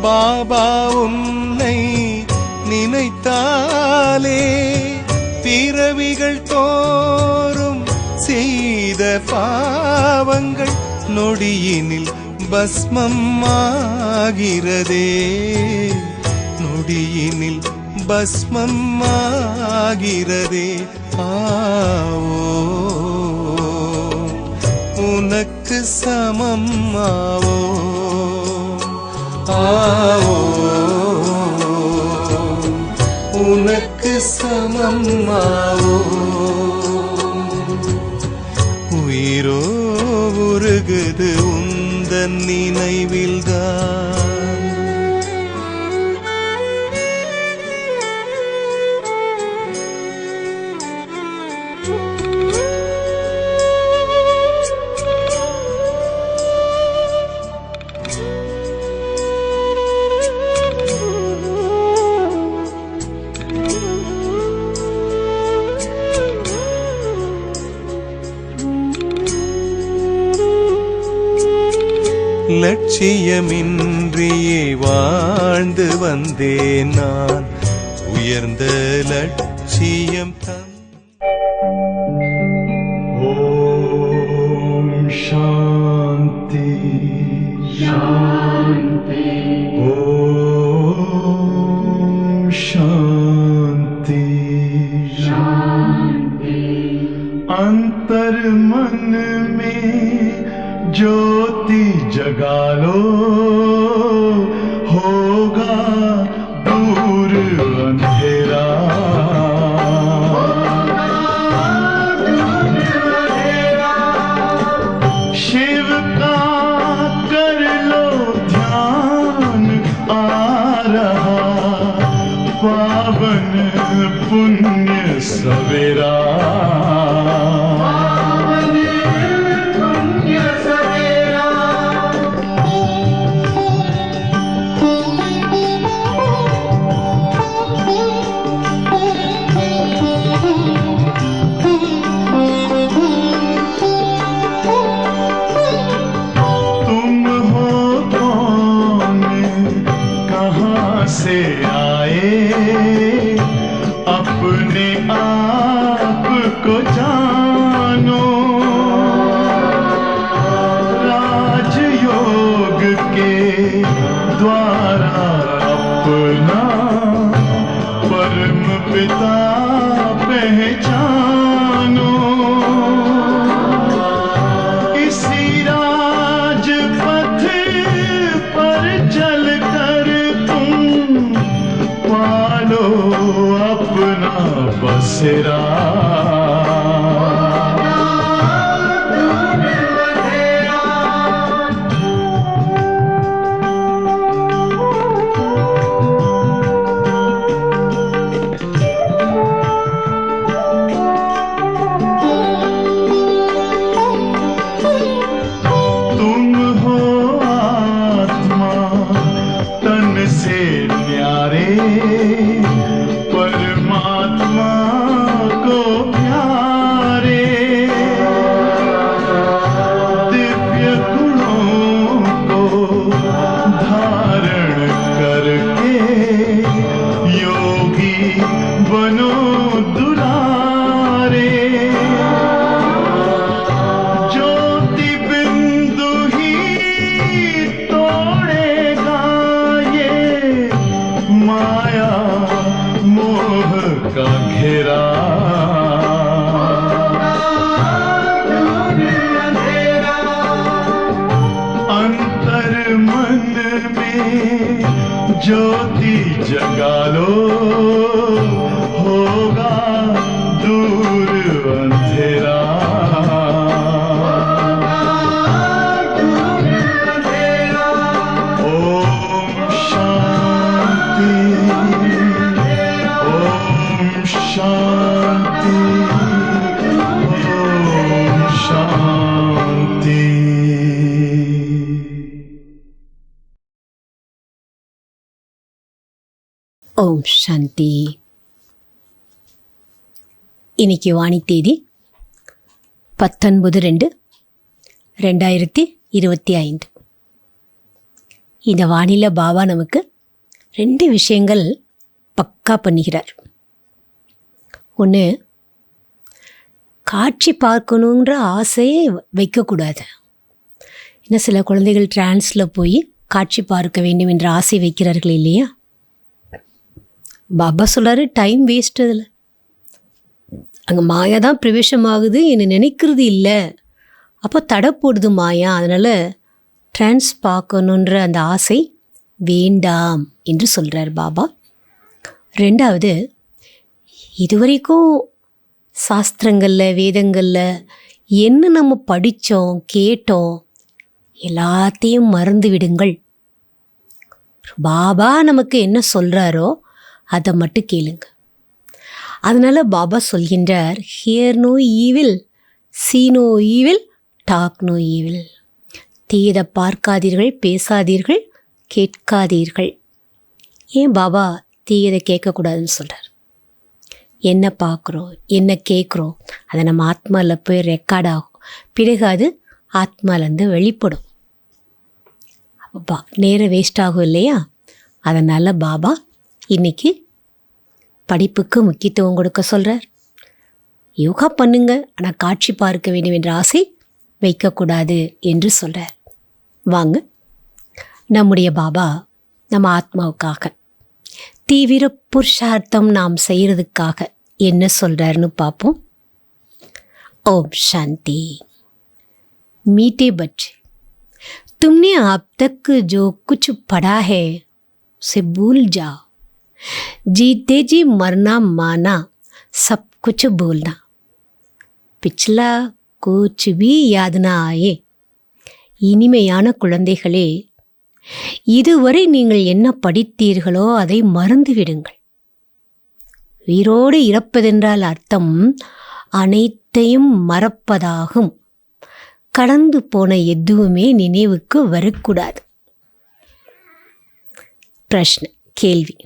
பாபா உன்னை நினைத்தாலே பிறவிகள் தோறும் செய்த பாவங்கள் நொடியினில் பஸ்மம் ஆகிறதே, நொடியினில் பஸ்மம் ஆகிறதே. ஆவோ உனக்கு சமம் ஆவோ, ஆவோ உனக்கு சமம் ஆவோ. உயிரோ உருகுது உந்தன் நினைவில்தான். லட்சியமின்றியே வாழ்ந்து வந்தேன் நான், உயர்ந்த லட்சியம் ஓம் சாந்தி சாந்தி, ஓம் சாந்தி शांति। अंतर मन में ज्योति जगा लो, होगा दूर अंधेरा। शिव का कर लो ध्यान, आ रहा पावन पुण्य सवेरा। से आए अपने आप को जानो, राजयोग के द्वारा अपना परम पिता पहचानो। इसी राजपथ पर चलकर पालो अपना बसेरा। तुम हो आत्मा तन से न्यारे, परमात्मा को प्यारे। दिव्य गुणों को धारण करके योगी बनो दुलारे। ज्योति बिंदु ही तोड़ेगा ये माया मोह का घेरा। अंतर मन में ज्योति जगा लो, होगा दूर अंधेरा। ओम शांति, ओम शांति, ओम शांति। ஓம் சாந்தி. இன்னைக்கு வாணி தேதி 19/2/2025. இந்த வானியில் பாபா நமக்கு 2 விஷயங்கள் பக்கா பண்ணுகிறார். ஒன்று, காட்சி பார்க்கணுன்ற ஆசையே வைக்கக்கூடாது. இன்னும் சில குழந்தைகள் டிரான்ஸில் போய் காட்சி பார்க்க வேண்டும் என்ற ஆசை வைக்கிறார்கள் இல்லையா? பாபா சொல்கிறாரு, டைம் வேஸ்ட் அதில். அங்கே மாயா தான் பிரவேசமாகுது, என்னை நினைக்கிறது இல்லை, அப்போ தடை போடுது மாயா. அதனால் டிரான்ஸ் பார்க்கணுன்ற அந்த ஆசை வேண்டாம் என்று சொல்கிறார் பாபா. 2வது, இதுவரைக்கும் சாஸ்திரங்களில் வேதங்களில் என்ன நம்ம படித்தோம் கேட்டோம் எல்லாத்தையும் மறந்து விடுங்கள். பாபா நமக்கு என்ன சொல்கிறாரோ அதை மட்டும் கேளுங்க. அதனால் பாபா சொல்கின்றார், hear no evil, see no evil, talk no evil. தீயதை பார்க்காதீர்கள், பேசாதீர்கள், கேட்காதீர்கள். ஏன் பாபா தீயதை கேட்கக்கூடாதுன்னு சொல்கிறார்? என்ன பார்க்குறோம், என்ன கேட்குறோம், அதை நம்ம ஆத்மாவில் போய் ரெக்கார்ட் ஆகும். பிறகு அது ஆத்மாலேருந்து வெளிப்படும். அப்பா நேரம் வேஸ்ட் ஆகும் இல்லையா? அதனால் பாபா இன்றைக்கி படிப்புக்கு முக்கியத்துவம் கொடுக்க சொல்கிறார். யோகா பண்ணுங்க, ஆனால் காட்சி பார்க்க வேண்டும் என்ற ஆசை வைக்கக்கூடாது என்று சொல்கிறார். வாங்க, நம்முடைய பாபா நம்ம ஆத்மாவுக்காக தீவிர புருஷார்த்தம் நாம் செய்கிறதுக்காக என்ன சொல்கிறாருன்னு பார்ப்போம். ஓம் சாந்தி. मीठे बच्चे, तुमने अब तक जो कुछ पढ़ा है उसे भूल जाओ. जीते जी मरना माना, सब कुछ भूलना. पिछला कुछ भी याद ना आए. இனிமையான குழந்தைகளே, இதுவரை நீங்கள் என்ன படித்தீர்களோ அதை மறந்துவிடுங்கள். உயிரோடு இறப்பதென்றால் அர்த்தம் அனைத்தையும் மறப்பதாகும். கடந்து போன எதுவுமே நினைவுக்கு வரக்கூடாது. प्रश्न, கேள்வி.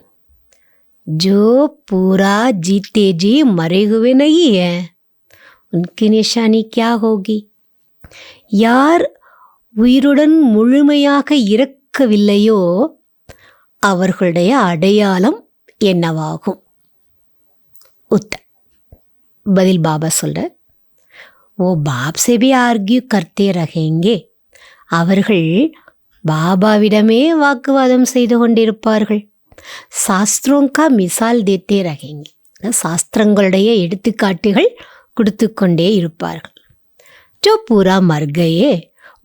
जो पूरा जीते जी मरे हुए नहीं है, उनकी निशानी क्या होगी? யார் உயிருடன் முழுமையாக இறக்கவில்லையோ அவர்களுடைய அடையாளம் என்னவாகும்? उत्तर, பதில் பாபா சொல்கிறார், वो बाप से भी आर्ग्यू करते रहेंगे. அவர்கள் பாபாவிடமே வாக்குவாதம் செய்து கொண்டிருப்பார்கள். சாஸ்திரோங்கா மிசால் தேத்தே ரகேங்கே. சாஸ்திரங்களுடைய எடுத்துக்காட்டுகள் கொடுத்து கொண்டே இருப்பார்கள். जो पूरा मर गए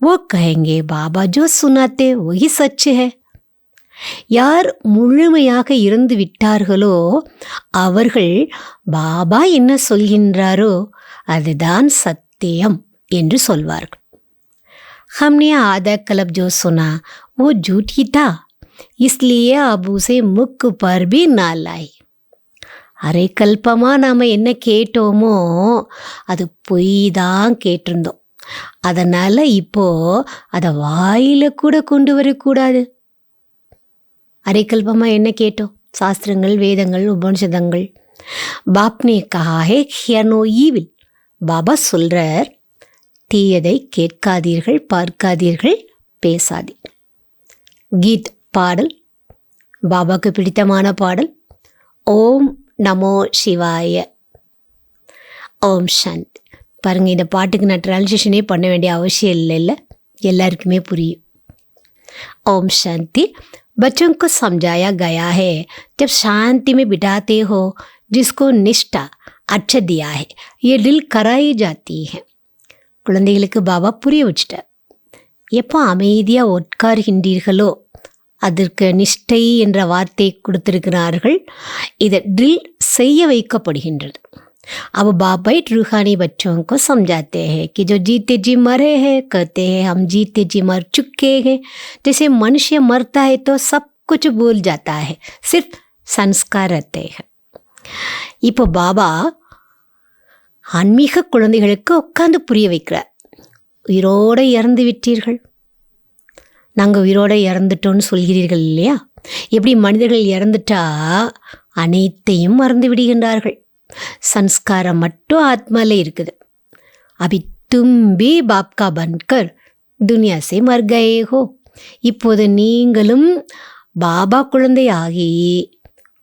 वो कहेंगे बाबा जो सुनाते वही सच है. யார் முழுமையாக இறந்து விட்டார்களோ அவர்கள் பாபா என்ன சொல்கின்றாரோ அதுதான் சத்தியம் என்று சொல்வார்கள். हमने आधा कल्प जो सुना वो झूठ ही था, इसलिए अब उसे मुख पर भी ना लाई. அரை கல்பமாக நாம் என்ன கேட்டோமோ அது பொய் தான் கேட்டிருந்தோம். அதனால் இப்போது அதை வாயில் கூட கொண்டு வரக்கூடாது. அரைக்கல்பமாக என்ன கேட்டோம்? சாஸ்திரங்கள், வேதங்கள், உபனிஷதங்கள். பாப்னே கஹா ஹே ஹியர் நோ ஈவில். பாபா சொல்கிறார், தீயதை கேட்காதீர்கள், பார்க்காதீர்கள், பேசாதீர்கள். கீத் பாடல், பாபாவுக்கு பிடித்தமான பாடல். ஓம் நமோ சிவாய. ஓம் சாந்தி. பாருங்கள், இந்த பாட்டுக்கு நான் ட்ரான்ஸ்லேஷனே பண்ண வேண்டிய அவசியம் இல்லை, எல்லாருக்குமே புரியும். ओम शांति. बच्चों को समझाया गया है, जब शांति में बिठाते हो जिसको निष्ठा अच्छा दिया है ये दिल कराई जाती है. குழந்தைகளுக்கு பாபா புரிய வச்சுட்டார். எப்போ அமைதியாக உட்கார்கின்றீர்களோ அதற்கு நிஷ்டை என்ற வார்த்தை கொடுத்திருக்கிறார்கள். இதை ட்ரில் செய்ய வைக்கப்படுகின்றது. अब बाबा रूहानी बच्चों को समझाते हैं कि जो जीते जी मरे हैं कहते हैं हम जीते जी मर चुके हैं. जैसे मनुष्य मरता है तो सब कुछ भूल जाता है, सिर्फ संस्कार रहते हैं. இப்போ பாபா ஆன்மீக குழந்தைகளுக்கு உட்காந்து புரிய வைக்கிறார். உயிரோடு இறந்து விட்டீர்கள், நாங்கள் உயிரோடு இறந்துட்டோன்னு சொல்கிறீர்கள் இல்லையா? எப்படி மனிதர்கள் இறந்துட்டா அனைத்தையும் மறந்து விடுகின்றார்கள், संस्कार மட்டும் ஆத்மால இருக்குது. अभी तुम भी बाप का बनकर दुनिया से मर गए हो. இப்போது நீங்களும் பாபா குழந்தையாகி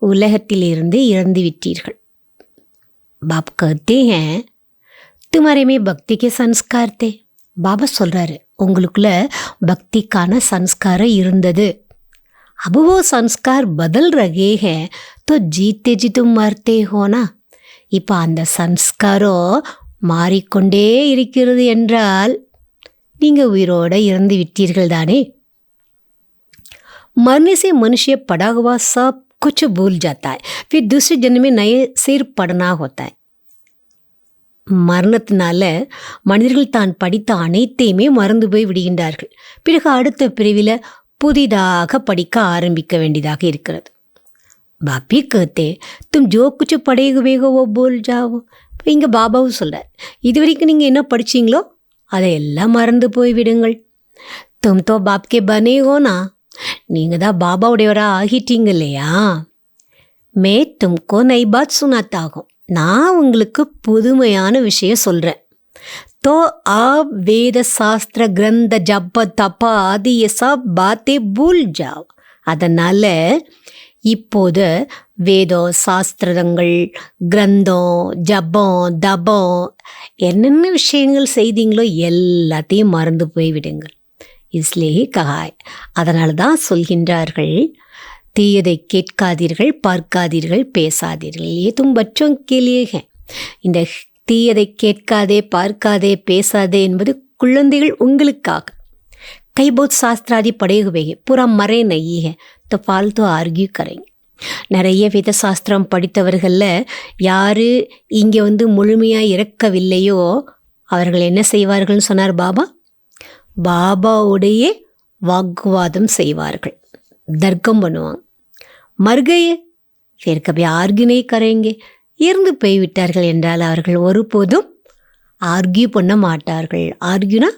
உலகத்திலிருந்து இறந்து விட்டீர்கள். बाप कहते हैं तुम्हारे में भक्ति के संस्कार थे. பாபா சொல்றாரு, உங்களுக்குள்ள பக்திக்கான சன்ஸ்காரம் இருந்தது. अब वो संस्कार बदल रहे हैं तो जीते जी तुम मरते हो ना. இப்போ அந்த சன்ஸ்காரம் மாறிக்கொண்டே இருக்கிறது என்றால் நீங்கள் உயிரோடு இறந்து விட்டீர்கள் தானே. मरने से मनुष्य पड़ा हुआ सब कुछ भूल जाता है, फिर दूसरे जन्म में नए सिर पढ़ना होता है. மரணத்தினால மனிதர்கள் தான் படித்த அனைத்தையுமே மறந்து போய் விடுகின்றார்கள். பிறகு அடுத்த பிரிவில் புதிதாக படிக்க ஆரம்பிக்க வேண்டியதாக இருக்கிறது. பாப்பி कहते तुम जो कुछ पढ़े हुए हो वो भूल जाओ. இப்போ இங்கே பாபாவும் சொல்கிறார், இது வரைக்கும் நீங்கள் என்ன படிச்சிங்களோ அதையெல்லாம் மறந்து போய் விடுங்கள். तुम तो बाप के बने हो ना, நீங்கள் தான் பாபாவுடையவராக ஆகிட்டீங்க இல்லையா. மே तुमको नई बात सुनाता हूँ, நான் உங்களுக்கு புதுமையான விஷயம் சொல்கிறேன். तो आप वेद शास्त्र ग्रंथ जप तप आदि ये सब बातें भूल जाओ. அதனால் இப்போது வேதம் சாஸ்திரங்கள் கிரந்தம் ஜபம் தபம் என்னென்ன விஷயங்கள் செய்தீங்களோ எல்லாத்தையும் மறந்து போய்விடுங்கள். இஸ்லேயே கஹாய், அதனால தான் சொல்கின்றார்கள், தீயதை கேட்காதீர்கள், பார்க்காதீர்கள், பேசாதீர்கள். ஏ தும் பச்சோं के लिए है. இந்த தீயதை கேட்காதே, பார்க்காதே, பேசாதே என்பது குழந்தைகள் உங்களுக்காக. கை बहुत சாஸ்திராதி पढ़े हुए हैं, पूरा मरे नहीं है तो फालतू आर्ग्यू करेंगे. நிறைய வேத சாஸ்திரம் படித்தவர்களில் யார் இங்கே முழுமையாக இறக்கவில்லையோ அவர்கள் என்ன செய்வார்கள்னு சொன்னார் பாபா. பாபாவுடைய வாக்குவாதம் செய்வார்கள், தர்க்கம் பண்ணுவாங்க. மர்கையே फिर कभी आर्ग्यू नहीं करेंगे. இறந்து போய்விட்டார்கள் என்றால் அவர்கள் ஒருபோதும் ஆர்கியூ பண்ண மாட்டார்கள். ஆர்கியூனா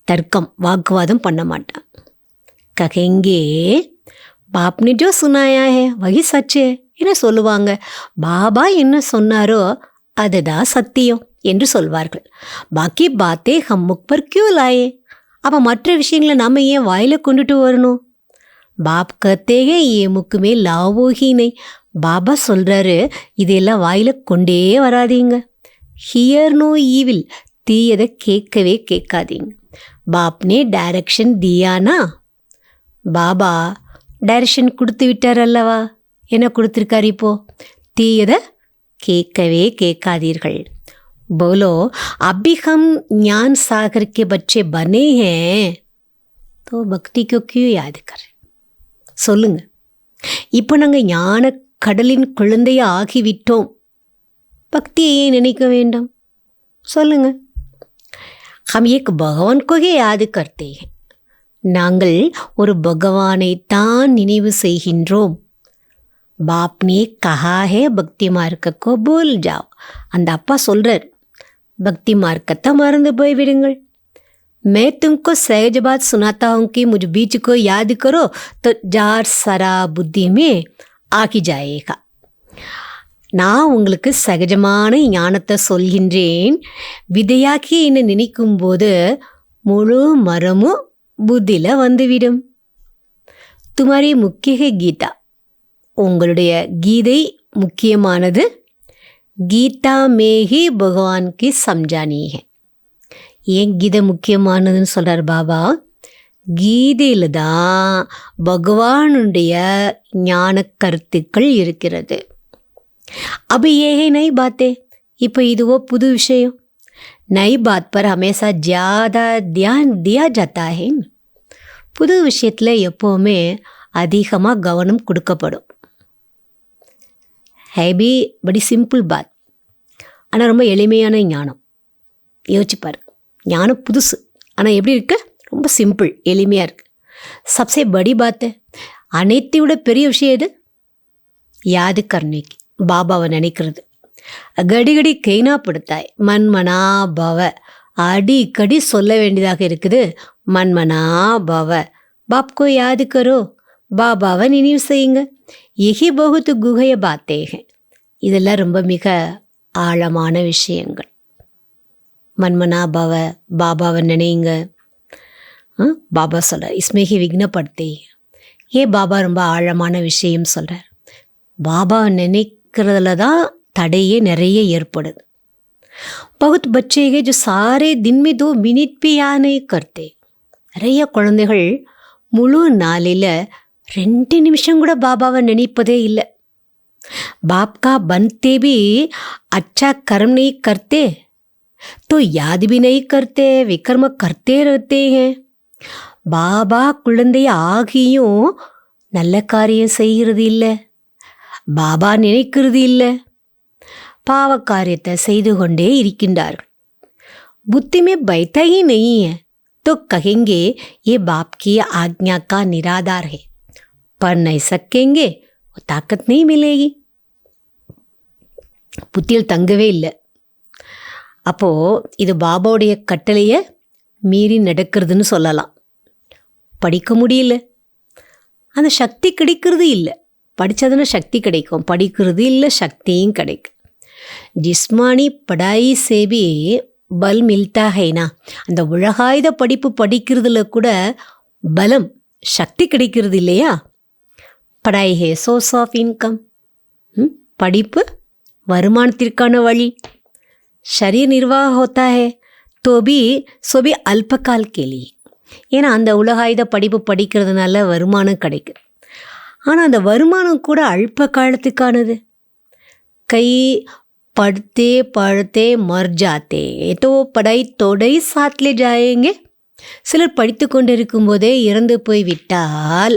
தர்க்கம், வாக்குவாதம் பண்ண மாட்டாங்க. ககெங்கே பாப்னே ஜோ சுனாயா ஹே வகி சச்சே என்ன சொல்லுவாங்க, பாபா என்ன சொன்னாரோ அதுதான் சத்தியம் என்று சொல்வார்கள். பாக்கி பாத்தே ஹம் முக் பர் கியூ லாயே, அப்போ மற்ற விஷயங்களை நம்ம ஏன் வாயில் கொண்டுட்டு வரணும். பாப் கத்தேகே ஏ முக்குமே லாவோ ஹீனை, பாபா சொல்கிறாரு இதெல்லாம் வாயில் கொண்டே வராதீங்க. ஹியர் நோ ஈவில், தீயதை கேட்கவே கேட்காதீங்க. பாப்னே டைரக்ஷன் தியானா, பாபா டைரக்ஷன் கொடுத்து விட்டார் அல்லவா. என்ன கொடுத்துருக்காரு இப்போ, தீயதை கேட்கவே கேட்காதீர்கள். बोलो अभी हम ज्ञान सागर के बच्चे बने हैं तो भक्ति को क्यों याद करें. சொல்லுங்க, இப்போ நாங்கள் ஞான கடலின் குழந்தைய ஆகிவிட்டோம், பக்தியை ஏன் நினைக்க வேண்டாம் சொல்லுங்க. हम एक भगवान को ही याद करते हैं, நாங்கள் ஒரு பகவானை தான் நினைவு செய்கின்றோம். பாப்னே கஹா ஹே பக்தி மார்க்கோ போல் ஜாவ், அந்த அப்பா சொல்கிறார் பக்தி மார்க்கத்தை மறந்து போய்விடுங்கள். मैं तुमको सहज बात सुनाता हूँ कि मुझ बीच को याद करो तो जार सरा बुद्धि में ஆகி जाएगा. நான் உங்களுக்கு சகஜமான ஞானத்தை சொல்கின்றேன். விதையாக்கி என்ன நினைக்கும்போது முழு மரமும் புத்தியில் வந்துவிடும். துமாரி முக்கிய கீதா, உங்களுடைய கீதை முக்கியமானது. கீதா மேஹி பகவான் கி சம்ஜானி ஹை. ஏன் கீதை முக்கியமானதுன்னு சொல்கிறார் பாபா, கீதையில் தான் பகவானுடைய ஞான கருத்துக்கள் இருக்கிறது. अब ये है नई बातें, இப்போ இதுவோ புது விஷயம். नई बात पर हमेशा ज़्यादा ध्यान दिया जाता है. புது விஷயத்தில் எப்போவுமே அதிகமாக கவனம் கொடுக்கப்படும். है भी बड़ी सिंपल बात, ஆனால் ரொம்ப எளிமையான ஞானம். யோசிச்சுப்பார், ஞானம் புதுசு ஆனால் எப்படி இருக்கு, ரொம்ப சிம்பிள் எளிமையாக இருக்குது. சப்சே படி பாத்து, அனைத்தை விட பெரிய விஷயம் எது, யாது கர்ணிக்கு, பாபாவை நினைக்கிறது. கடிகடி கெய்னா படுத்தாய் மன்மனா பவ, அடிக்கடி சொல்ல வேண்டியதாக இருக்குது. மன்மனா பவ, பாப்கோ யாது கரோ, பாபாவை நினைவு செய்யுங்க. எஹி பகுத்து குகைய பாத்தேக, இதெல்லாம் ரொம்ப மிக ஆழமான விஷயங்கள். மன்மனா பவ, பாபாவை நினைங்க. பாபா சொல்கிறார் இஸ்மேஹி விக்னப்படுத்தே. ஏன் பாபா ரொம்ப ஆழமான விஷயம் சொல்கிறார். பாபா நினைக்கிறதுல தான் தடையே நிறைய ஏற்படுது. बहुत बच्चे हैं जो सारे दिन में 2 मिनट भी याद नहीं करते. நிறைய குழந்தைகள் முழு நாளில் 2 நிமிஷம் கூட பாபாவை நினைப்பதே இல்லை. बाप का बनते भी अच्छा कर्म नहीं करते तो याद भी नहीं करते, विकर्म करते रहते हैं. பாபா குழந்தை ஆகியும் நல்ல காரியம் செய்கிறது இல்லை, பாபா நினைக்கிறது இல்லை, பாவ காரியத்தை செய்து கொண்டே இருக்கின்றார்கள். बुद्धि में बैठा ही नहीं है तो कहेंगे ये बाप की आज्ञा का निराधार है, पढ़ नहीं सकेंगे, वो ताकत नहीं मिलेगी. புத்தியில் தங்கவே இல்லை. அப்போது இது பாபாவுடைய கட்டளையை மீறி நடக்கிறதுன்னு சொல்லலாம். படிக்க முடியல, அந்த சக்தி கிடைக்கிறது இல்லை. படித்ததுன்னா சக்தி கிடைக்கும், படிக்கிறது இல்லை, சக்தியும் கிடைக்கும். ஜிஸ்மானி படாயி சேபி பல் மில்தா ஹைனா, அந்த உலகாயுத படிப்பு படிக்கிறதுல கூட பலம் சக்தி கிடைக்கிறது இல்லையா. படாய் ஹே சோர்ஸ் ஆஃப் இன்கம், படிப்பு வருமானத்திற்கான வழி. शरीर निर्वाह होता है तो भी सो भी अल्पकाल के लिए. ஏன்னா அந்த உலகாயுத படிப்பு படிக்கிறதுனால வருமானம் கிடைக்குது. ஆனால் அந்த வருமானம் கூட அல்ப காலத்துக்கானது. கை पढ़ते पढ़ते मर जाते तो पढ़ाई थोड़े ही साथ ले जाएंगे. சிலர் படித்து கொண்டிருக்கும் போதே இறந்து போய் விட்டால்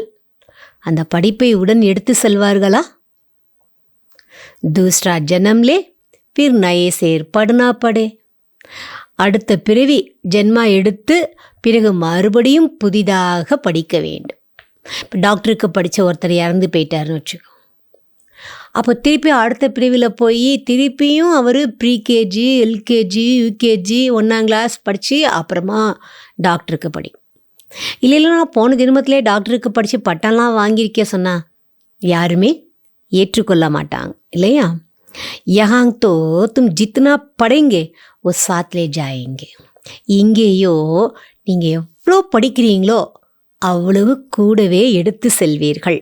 அந்த படிப்பை உடன் எடுத்து செல்வார்களா? दूसरा जन्म ले फिर नए से पढ़ना पड़े. அடுத்த பிறவி ஜென்மா எடுத்து பிறகு மறுபடியும் புதிதாக படிக்க வேண்டும். இப்போ டாக்டருக்கு படித்த ஒருத்தர் இறந்து போயிட்டாருன்னு வச்சுக்கோ, அப்போ திருப்பி அடுத்த பிரிவில் போய் திருப்பியும் அவர் ப்ரீகேஜி, எல்கேஜி, யூகேஜி, 1ஆம் கிளாஸ் படித்து அப்புறமா டாக்டருக்கு படி. இல்லைன்னா நான் போன ஜென்மத்திலே டாக்டருக்கு படித்து பட்டம்லாம் வாங்கியிருக்கே சொன்னால் யாருமே ஏற்றுக்கொள்ள மாட்டாங்க இல்லையா. यहाँ तो तुम जितना पढ़ेंगे वो साथ ले जाएंगे. இங்கேயோ நீங்கள் எவ்வளோ படிக்கிறீங்களோ அவ்வளவு கூடவே எடுத்து செல்வீர்கள்.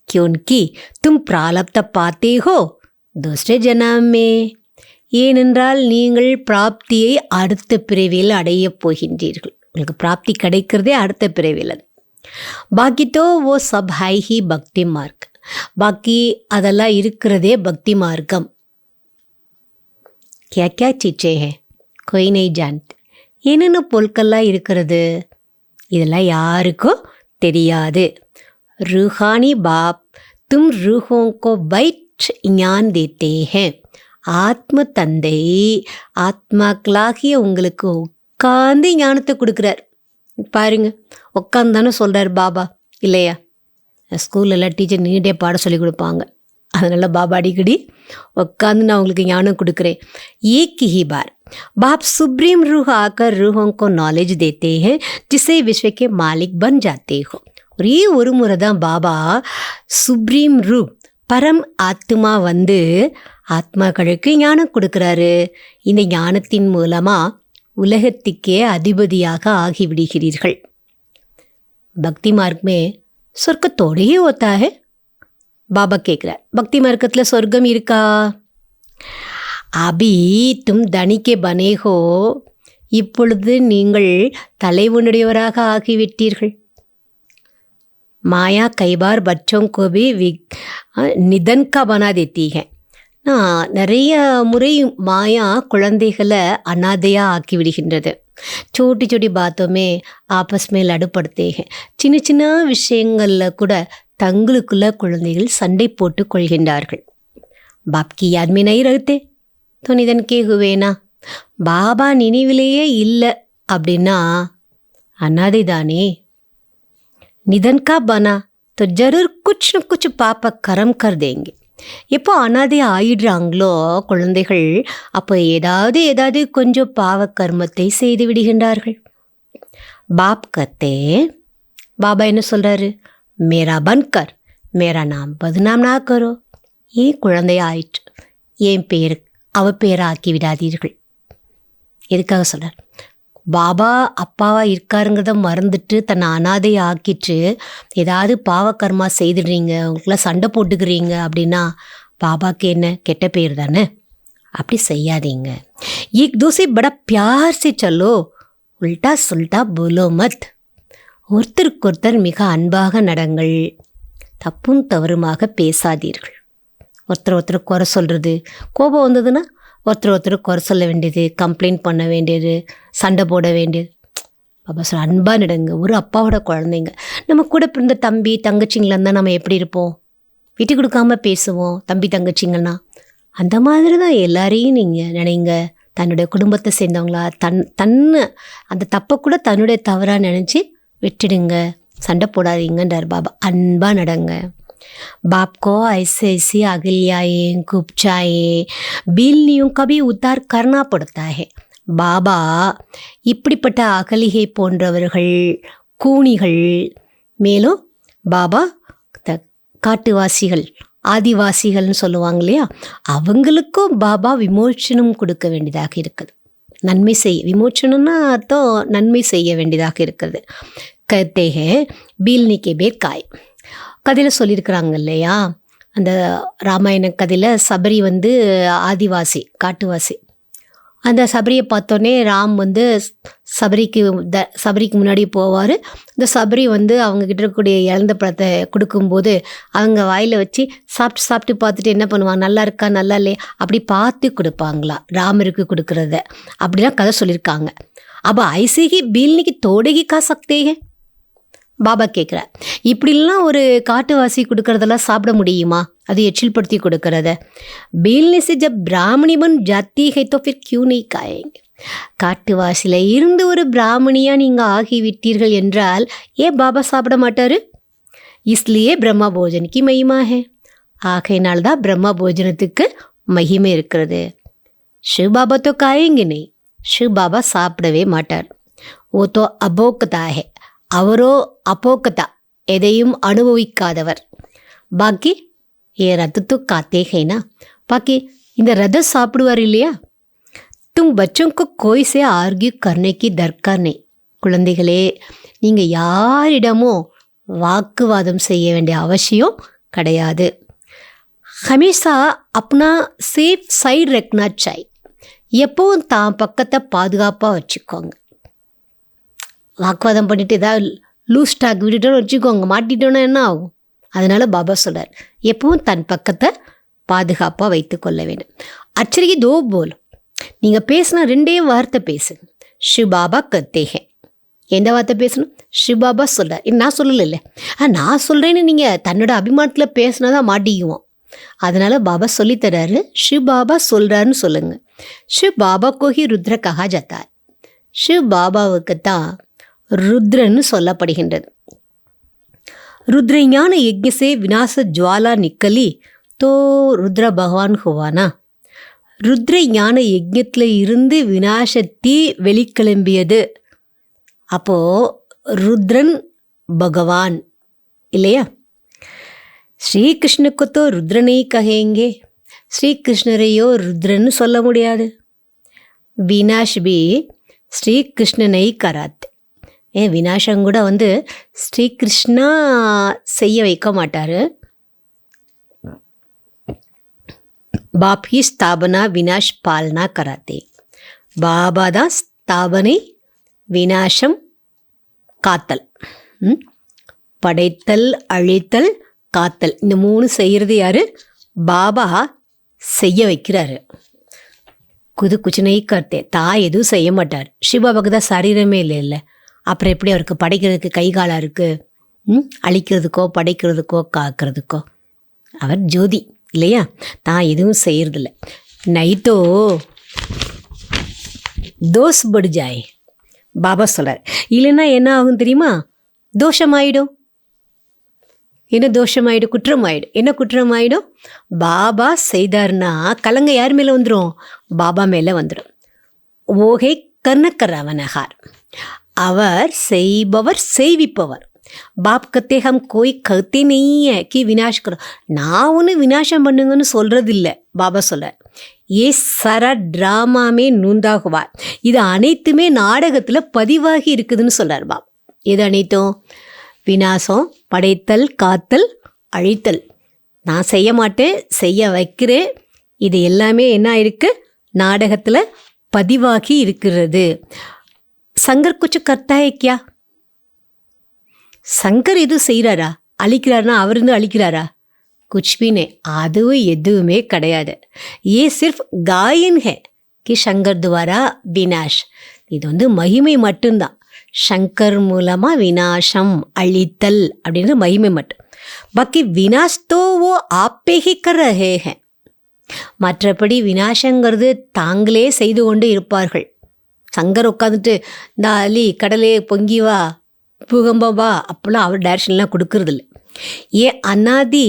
क्योंकि तुम प्रारब्ध पाते हो दूसरे जन्म में. ஏனென்றால் நீங்கள் பிராப்தியை அடுத்த பிறவியில் அடையப் போகின்றீர்கள். உங்களுக்கு பிராப்தி கிடைக்கிறதே அடுத்த பிறவியில். பாக்கி தோ वो सब है ही भक्ति मार्ग. பாக்கி அதெல்லாம் இருக்கிறதே பக்தி மார்க்கம். क्या क्या चीज़ें हैं कोई नहीं जानते. என்னென்ன பொருட்கள்லாம் இருக்கிறது இதெல்லாம் யாருக்கும் தெரியாது. रूहानी बाप तुम रूहों को बैठ ज्ञान देते हैं. ஆத்ம தந்தை ஆத்மாக்களாகிய உங்களுக்கு உட்காந்து ஞானத்தை கொடுக்குறார். பாருங்க, உட்காந்து தானே சொல்கிறார் பாபா இல்லையா. ஸ்கூல்லலாம் டீச்சர் நீண்டே பாடம் சொல்லி கொடுப்பாங்க, அதனால் பாபா அடிக்கடி உட்காந்து நான் உங்களுக்கு ஞானம் கொடுக்குறேன். एक ही बार बाप सुप्रीम रूह आकर रूहों को नॉलेज देते हैं जिससे विश्व के मालिक बन जाते हो. ஒரே ஒரு முறை தான் பாபா சுப்ரீம் ரூ பரம் ஆத்மா வந்து ஆத்மாக்களுக்கு ஞானம் கொடுக்குறாரு. இந்த ஞானத்தின் மூலமாக உலகத்துக்கே அதிபதியாக ஆகிவிடுகிறீர்கள். பக்தி மார்க்மே சொர்க்கத்தோடு ही होता है. பாபா கேட்குறார், பக்தி மார்க்கத்தில் சொர்க்கம் இருக்கா? அபி தும் தனிக்கே பனே ஹோ, இப்பொழுது நீங்கள் தலைவனுடையவராக ஆகிவிட்டீர்கள். மாயா கைபார் பச்சோं को भी நிதன் கா பனா தேத்தி है. நான் நிறைய முறை மாயா குழந்தைகளை அனாதையாக ஆக்கி விடுகின்றது. छोटी छोटी बातों में आपस में लड़ पड़ते हैं. சின்ன சின்ன விஷயங்களில் கூட தங்களுக்குள்ள குழந்தைகள் சண்டை போட்டு கொள்கின்றார்கள். बाप की याद में नहीं रहते तो निधन के हुए ना. பாபா நினைவிலேயே இல்லை அப்படின்னா அனாதை தானே. निधन का बना तो जरूर कुछ न कुछ पाप कर्म कर देंगे. எப்போ அனாதை ஆயிடுறாங்களோ குழந்தைகள், அப்போ ஏதாவது கொஞ்சம் பாவ கர்மத்தை செய்து விடுகின்றார்கள். பாப் கத்தே, பாபா என்ன சொல்கிறாரு, மேரா பன்கர் மேரா நாம் பதுநாம் நா கரோ. ஏன் குழந்தை ஆயிற்று, ஏன் பேர் அவ பேரை ஆக்கி விடாதீர்கள். எதுக்காக சொல்கிறார்? பாபா அப்பாவாக இருக்காருங்கிறத மறந்துட்டு தன்னை அனாதை ஆக்கிட்டு ஏதாவது பாவக்கர்மா செய்துடுறீங்க, உங்களுக்குள்ள சண்டை போட்டுக்கிறீங்க அப்படின்னா பாபாக்கு என்ன கெட்ட பேர் தானே. அப்படி செய்யாதீங்க. ஏக் தூசே படா பியார் சே சலோ, உல்டா சுல்டா போலோ மத். ஒருத்தருக்கொருத்தர் மிக அன்பாக நடங்கள், தப்பும் தவறுமாக பேசாதீர்கள். ஒருத்தர் குறை சொல்கிறது, கோபம் வந்ததுன்னா ஒருத்தர் குறை சொல்ல வேண்டியது, கம்ப்ளைண்ட் பண்ண வேண்டியது, சண்டை போட வேண்டியது. பாபா சொல்ல அன்பாக நடங்க. ஒரு அப்பாவோட குழந்தைங்க, நம்ம கூட பிறந்த தம்பி தங்கச்சிங்களா இருந்தால் நம்ம எப்படி இருப்போம்? விட்டு கொடுக்காம பேசுவோம் தம்பி தங்கச்சிங்கன்னா. அந்த மாதிரி தான் எல்லாரையும் நீங்கள் நினைங்க. தன்னுடைய குடும்பத்தை சேர்ந்தவங்களா தன்னை அந்த தப்பை கூட தன்னுடைய தவறாக நினச்சி விட்டுடுங்க, சண்டை போடாதீங்கன்றார் பாபா. அன்பாக நடங்க. बाप को ऐसे ऐसी अगलियाएँ कुपचाएँ बिल्लियों का भी उद्धार करना पड़ता है. பாபா இப்படிப்பட்ட அகலிகை போன்றவர்கள், கூனிகள், மேலும் பாபா காட்டுவாசிகள், ஆதிவாசிகள்னு சொல்லுவாங்க இல்லையா, அவங்களுக்கும் பாபா விமோச்சனம் கொடுக்க வேண்டியதாக இருக்குது. நன்மை செய்ய, விமோச்சனம்னா அர்த்தம் நன்மை செய்ய வேண்டியதாக இருக்குது. கத்தேக பீல்னிக்கே பேர் காய் கதையில் சொல்லியிருக்கிறாங்க இல்லையா, அந்த ராமாயண கதையில் சபரி ஆதிவாசி, காட்டுவாசி. அந்த சபரியை பார்த்தோன்னே ராம் சபரிக்கு முன்னாடி போவார். இந்த சபரி அவங்கக்கிட்ட இருக்கக்கூடிய இழந்த பழத்தை கொடுக்கும்போது அவங்க வாயில் வச்சு சாப்பிட்டு பார்த்துட்டு என்ன பண்ணுவாங்க, நல்லா இருக்கா நல்லா இல்லையே அப்படி பார்த்து கொடுப்பாங்களா ராமருக்கு கொடுக்குறத. அப்படிலாம் கதை சொல்லியிருக்காங்க. அப்போ ஐசேகி பீல்னிக்கு தோடகி கா சக்தேக பாபா கேட்குறார். இப்படிலாம் ஒரு காட்டுவாசி கொடுக்கறதெல்லாம் சாப்பிட முடியுமா? அது எச்சில் படுத்தி கொடுக்கறத. பீல்னி से जब ब्राह्मणी बन जाती है तो फिर क्यों नहीं खाएंगे? காட்டுவாசியில் இருந்து ஒரு பிராமணியாக நீங்கள் ஆகிவிட்டீர்கள் என்றால் ஏன் பாபா சாப்பிட மாட்டார்? இஸ்லியே பிரம்மா போஜனுக்கு மகிமா ஹே. ஆகையினால்தான் பிரம்மா போஜனத்துக்கு மகிமை இருக்கிறது. ஷிவ் பாபா தோ காயேங்க நெய், ஷிவ் பாபா சாப்பிடவே மாட்டார். ஓ தோ அபோக்தா ஹே, அவரோ அப்போக்கத்தா, எதையும் அனுபவிக்காதவர். பாக்கி ஏ ரத்து காத்தேகைனா, பாக்கி இந்த ரத சாப்பிடுவார் இல்லையா. தும் பச்சோங்க கோய்ஸே ஆர்கியூ கர்ணைக்கு தர்கார்னே. குழந்தைகளே, நீங்கள் யாரிடமும் வாக்குவாதம் செய்ய வேண்டிய அவசியம் கிடையாது. ஹமேஷா அப்னா சேஃப் சைடு ரக்னா சாய். எப்பவும் தான் பக்கத்தை பாதுகாப்பாக வச்சுக்கோங்க. வாக்குவாதம் பண்ணிட்டு ஏதாவது லூஸ் ஸ்டாக் விட்டுட்டோன்னு வச்சுக்கோங்க, மாட்டிட்டோன்னா என்ன ஆகும்? அதனால் பாபா சொல்கிறார், எப்பவும் தன் பக்கத்தை பாதுகாப்பாக வைத்து கொள்ள வேண்டும். அச்சரிக்கை தோ போல், நீங்கள் பேசினா 2 வார்த்தை பேசுங்க. ஷிவ் பாபா கத்தேக. எந்த வார்த்தை பேசணும்? ஷிவ் பாபா சொல்கிறார். நான் சொல்லலை, நான் சொல்கிறேன்னு நீங்கள் தன்னோட அபிமானத்தில் பேசினா தான் மாட்டிக்குவோம். அதனால் பாபா சொல்லித்தராரு, ஷிவ் பாபா சொல்கிறாருன்னு சொல்லுங்கள். ஷிவ் பாபா கோஹி ருத்ர கஹா ஜாத்தா. ஷிவ் பாபாவுக்கு தான் ருத்ரன்னு சொல்லப்படுகின்றது. ருத்ர ஞான யஜ்ஞசே விநாச ஜுவாலா நிக்கலி தோ ருத்ர பகவான் ஹுவானா. ருத்ர ஞான யஜ்ஞத்தில் இருந்து விநாசத்தி வெளிக்கிளம்பியது. அப்போது ருத்ரன் பகவான் இல்லையா. ஸ்ரீகிருஷ்ணுக்கு தோ ருத்ரனை கஹேங்கே, ஸ்ரீகிருஷ்ணரையோ ருத்ரன்னு சொல்ல முடியாது. வினாஷ் பி ஸ்ரீகிருஷ்ணனை கராத். ஏன் வினாசம் கூட ஸ்ரீகிருஷ்ணா செய்ய வைக்க மாட்டார். பாப் ஹி ஸ்தாபனா வினாஷ் பாலனா கராத்தே. பாபா தான் ஸ்தாபனை, வினாசம், காத்தல். படைத்தல், அழித்தல், காத்தல், இந்த 3 செய்கிறது யார்? பாபா செய்ய வைக்கிறாரு. குது குச்சினை கர்த்தே, தான் எதுவும் செய்ய மாட்டார். சிவபாபாவுக்கு தான் சரீரமே இல்லை. அப்புறம் எப்படி அவருக்கு படைக்கிறதுக்கு கை காலாக இருக்குது? அழிக்கிறதுக்கோ படைக்கிறதுக்கோ காக்கிறதுக்கோ. அவர் ஜோதி இல்லையா, தான் எதுவும் செய்யறதில்ல. நைட்டோ தோஸ் படு ஜாய் பாபா சொல்கிறார். இல்லைன்னா என்ன ஆகும் தெரியுமா? தோஷமாயிடும். என்ன தோஷமாயிடும்? குற்றமாயிடும். என்ன குற்றமாயிடும்? பாபா செய்தார்னா கலங்க யார் மேலே வந்துடும்? பாபா மேலே வந்துடும். ஓகே கர்ணக்கரவனகார், அவர் செய்பவர் செய்விப்பவர். பாப் கத்தே ஹம் கோய் கத்தே நெய்ய கி வினாஷ் கரோ, நான் ஒன்று வினாசம் பண்ணுங்கன்னு சொல்கிறது இல்லை. பாபா சொல்கிறார், ஏ சரா ட்ராமாமே நூந்தாகுவார், இது அனைத்துமே நாடகத்தில் பதிவாகி இருக்குதுன்னு சொல்கிறார் பாபா. இது அனைத்தும் வினாசம், படைத்தல், காத்தல், அழித்தல். நான் செய்ய மாட்டேன், செய்ய வைக்கிறேன். இது எல்லாமே என்ன இருக்கு, நாடகத்தில் பதிவாகி இருக்கிறது. சங்கர் குச்சு கர்த்தா ஹை கியா? சங்கர் எது செய்கிறாரா? அழிக்கிறாருன்னா அவர் இருந்து அழிக்கிறாரா? குச்பினே, அதுவும் எதுவுமே கிடையாது. ஏ சிர்ஃப் காயன் ஹே கி சங்கர் துவாரா வினாஷ். இது வந்து மகிமை மட்டும்தான். சங்கர் மூலமாக வினாசம், அழித்தல் அப்படின்ற மகிமை மட்டும். பாக்கி வினாஷ் தோ ஓ ஆப்பே ஹி கர் ரஹே ஹே. மற்றபடி வினாசங்கிறது தாங்களே செய்து கொண்டு இருப்பார்கள். சங்கர் உட்காந்துட்டு இந்த அலி கடலே பொங்கி வா, பூகம்பம் வா, அப்போல்லாம் அவர் டைரக்ஷன்லாம் கொடுக்கறதில்ல. ஏ அனாதி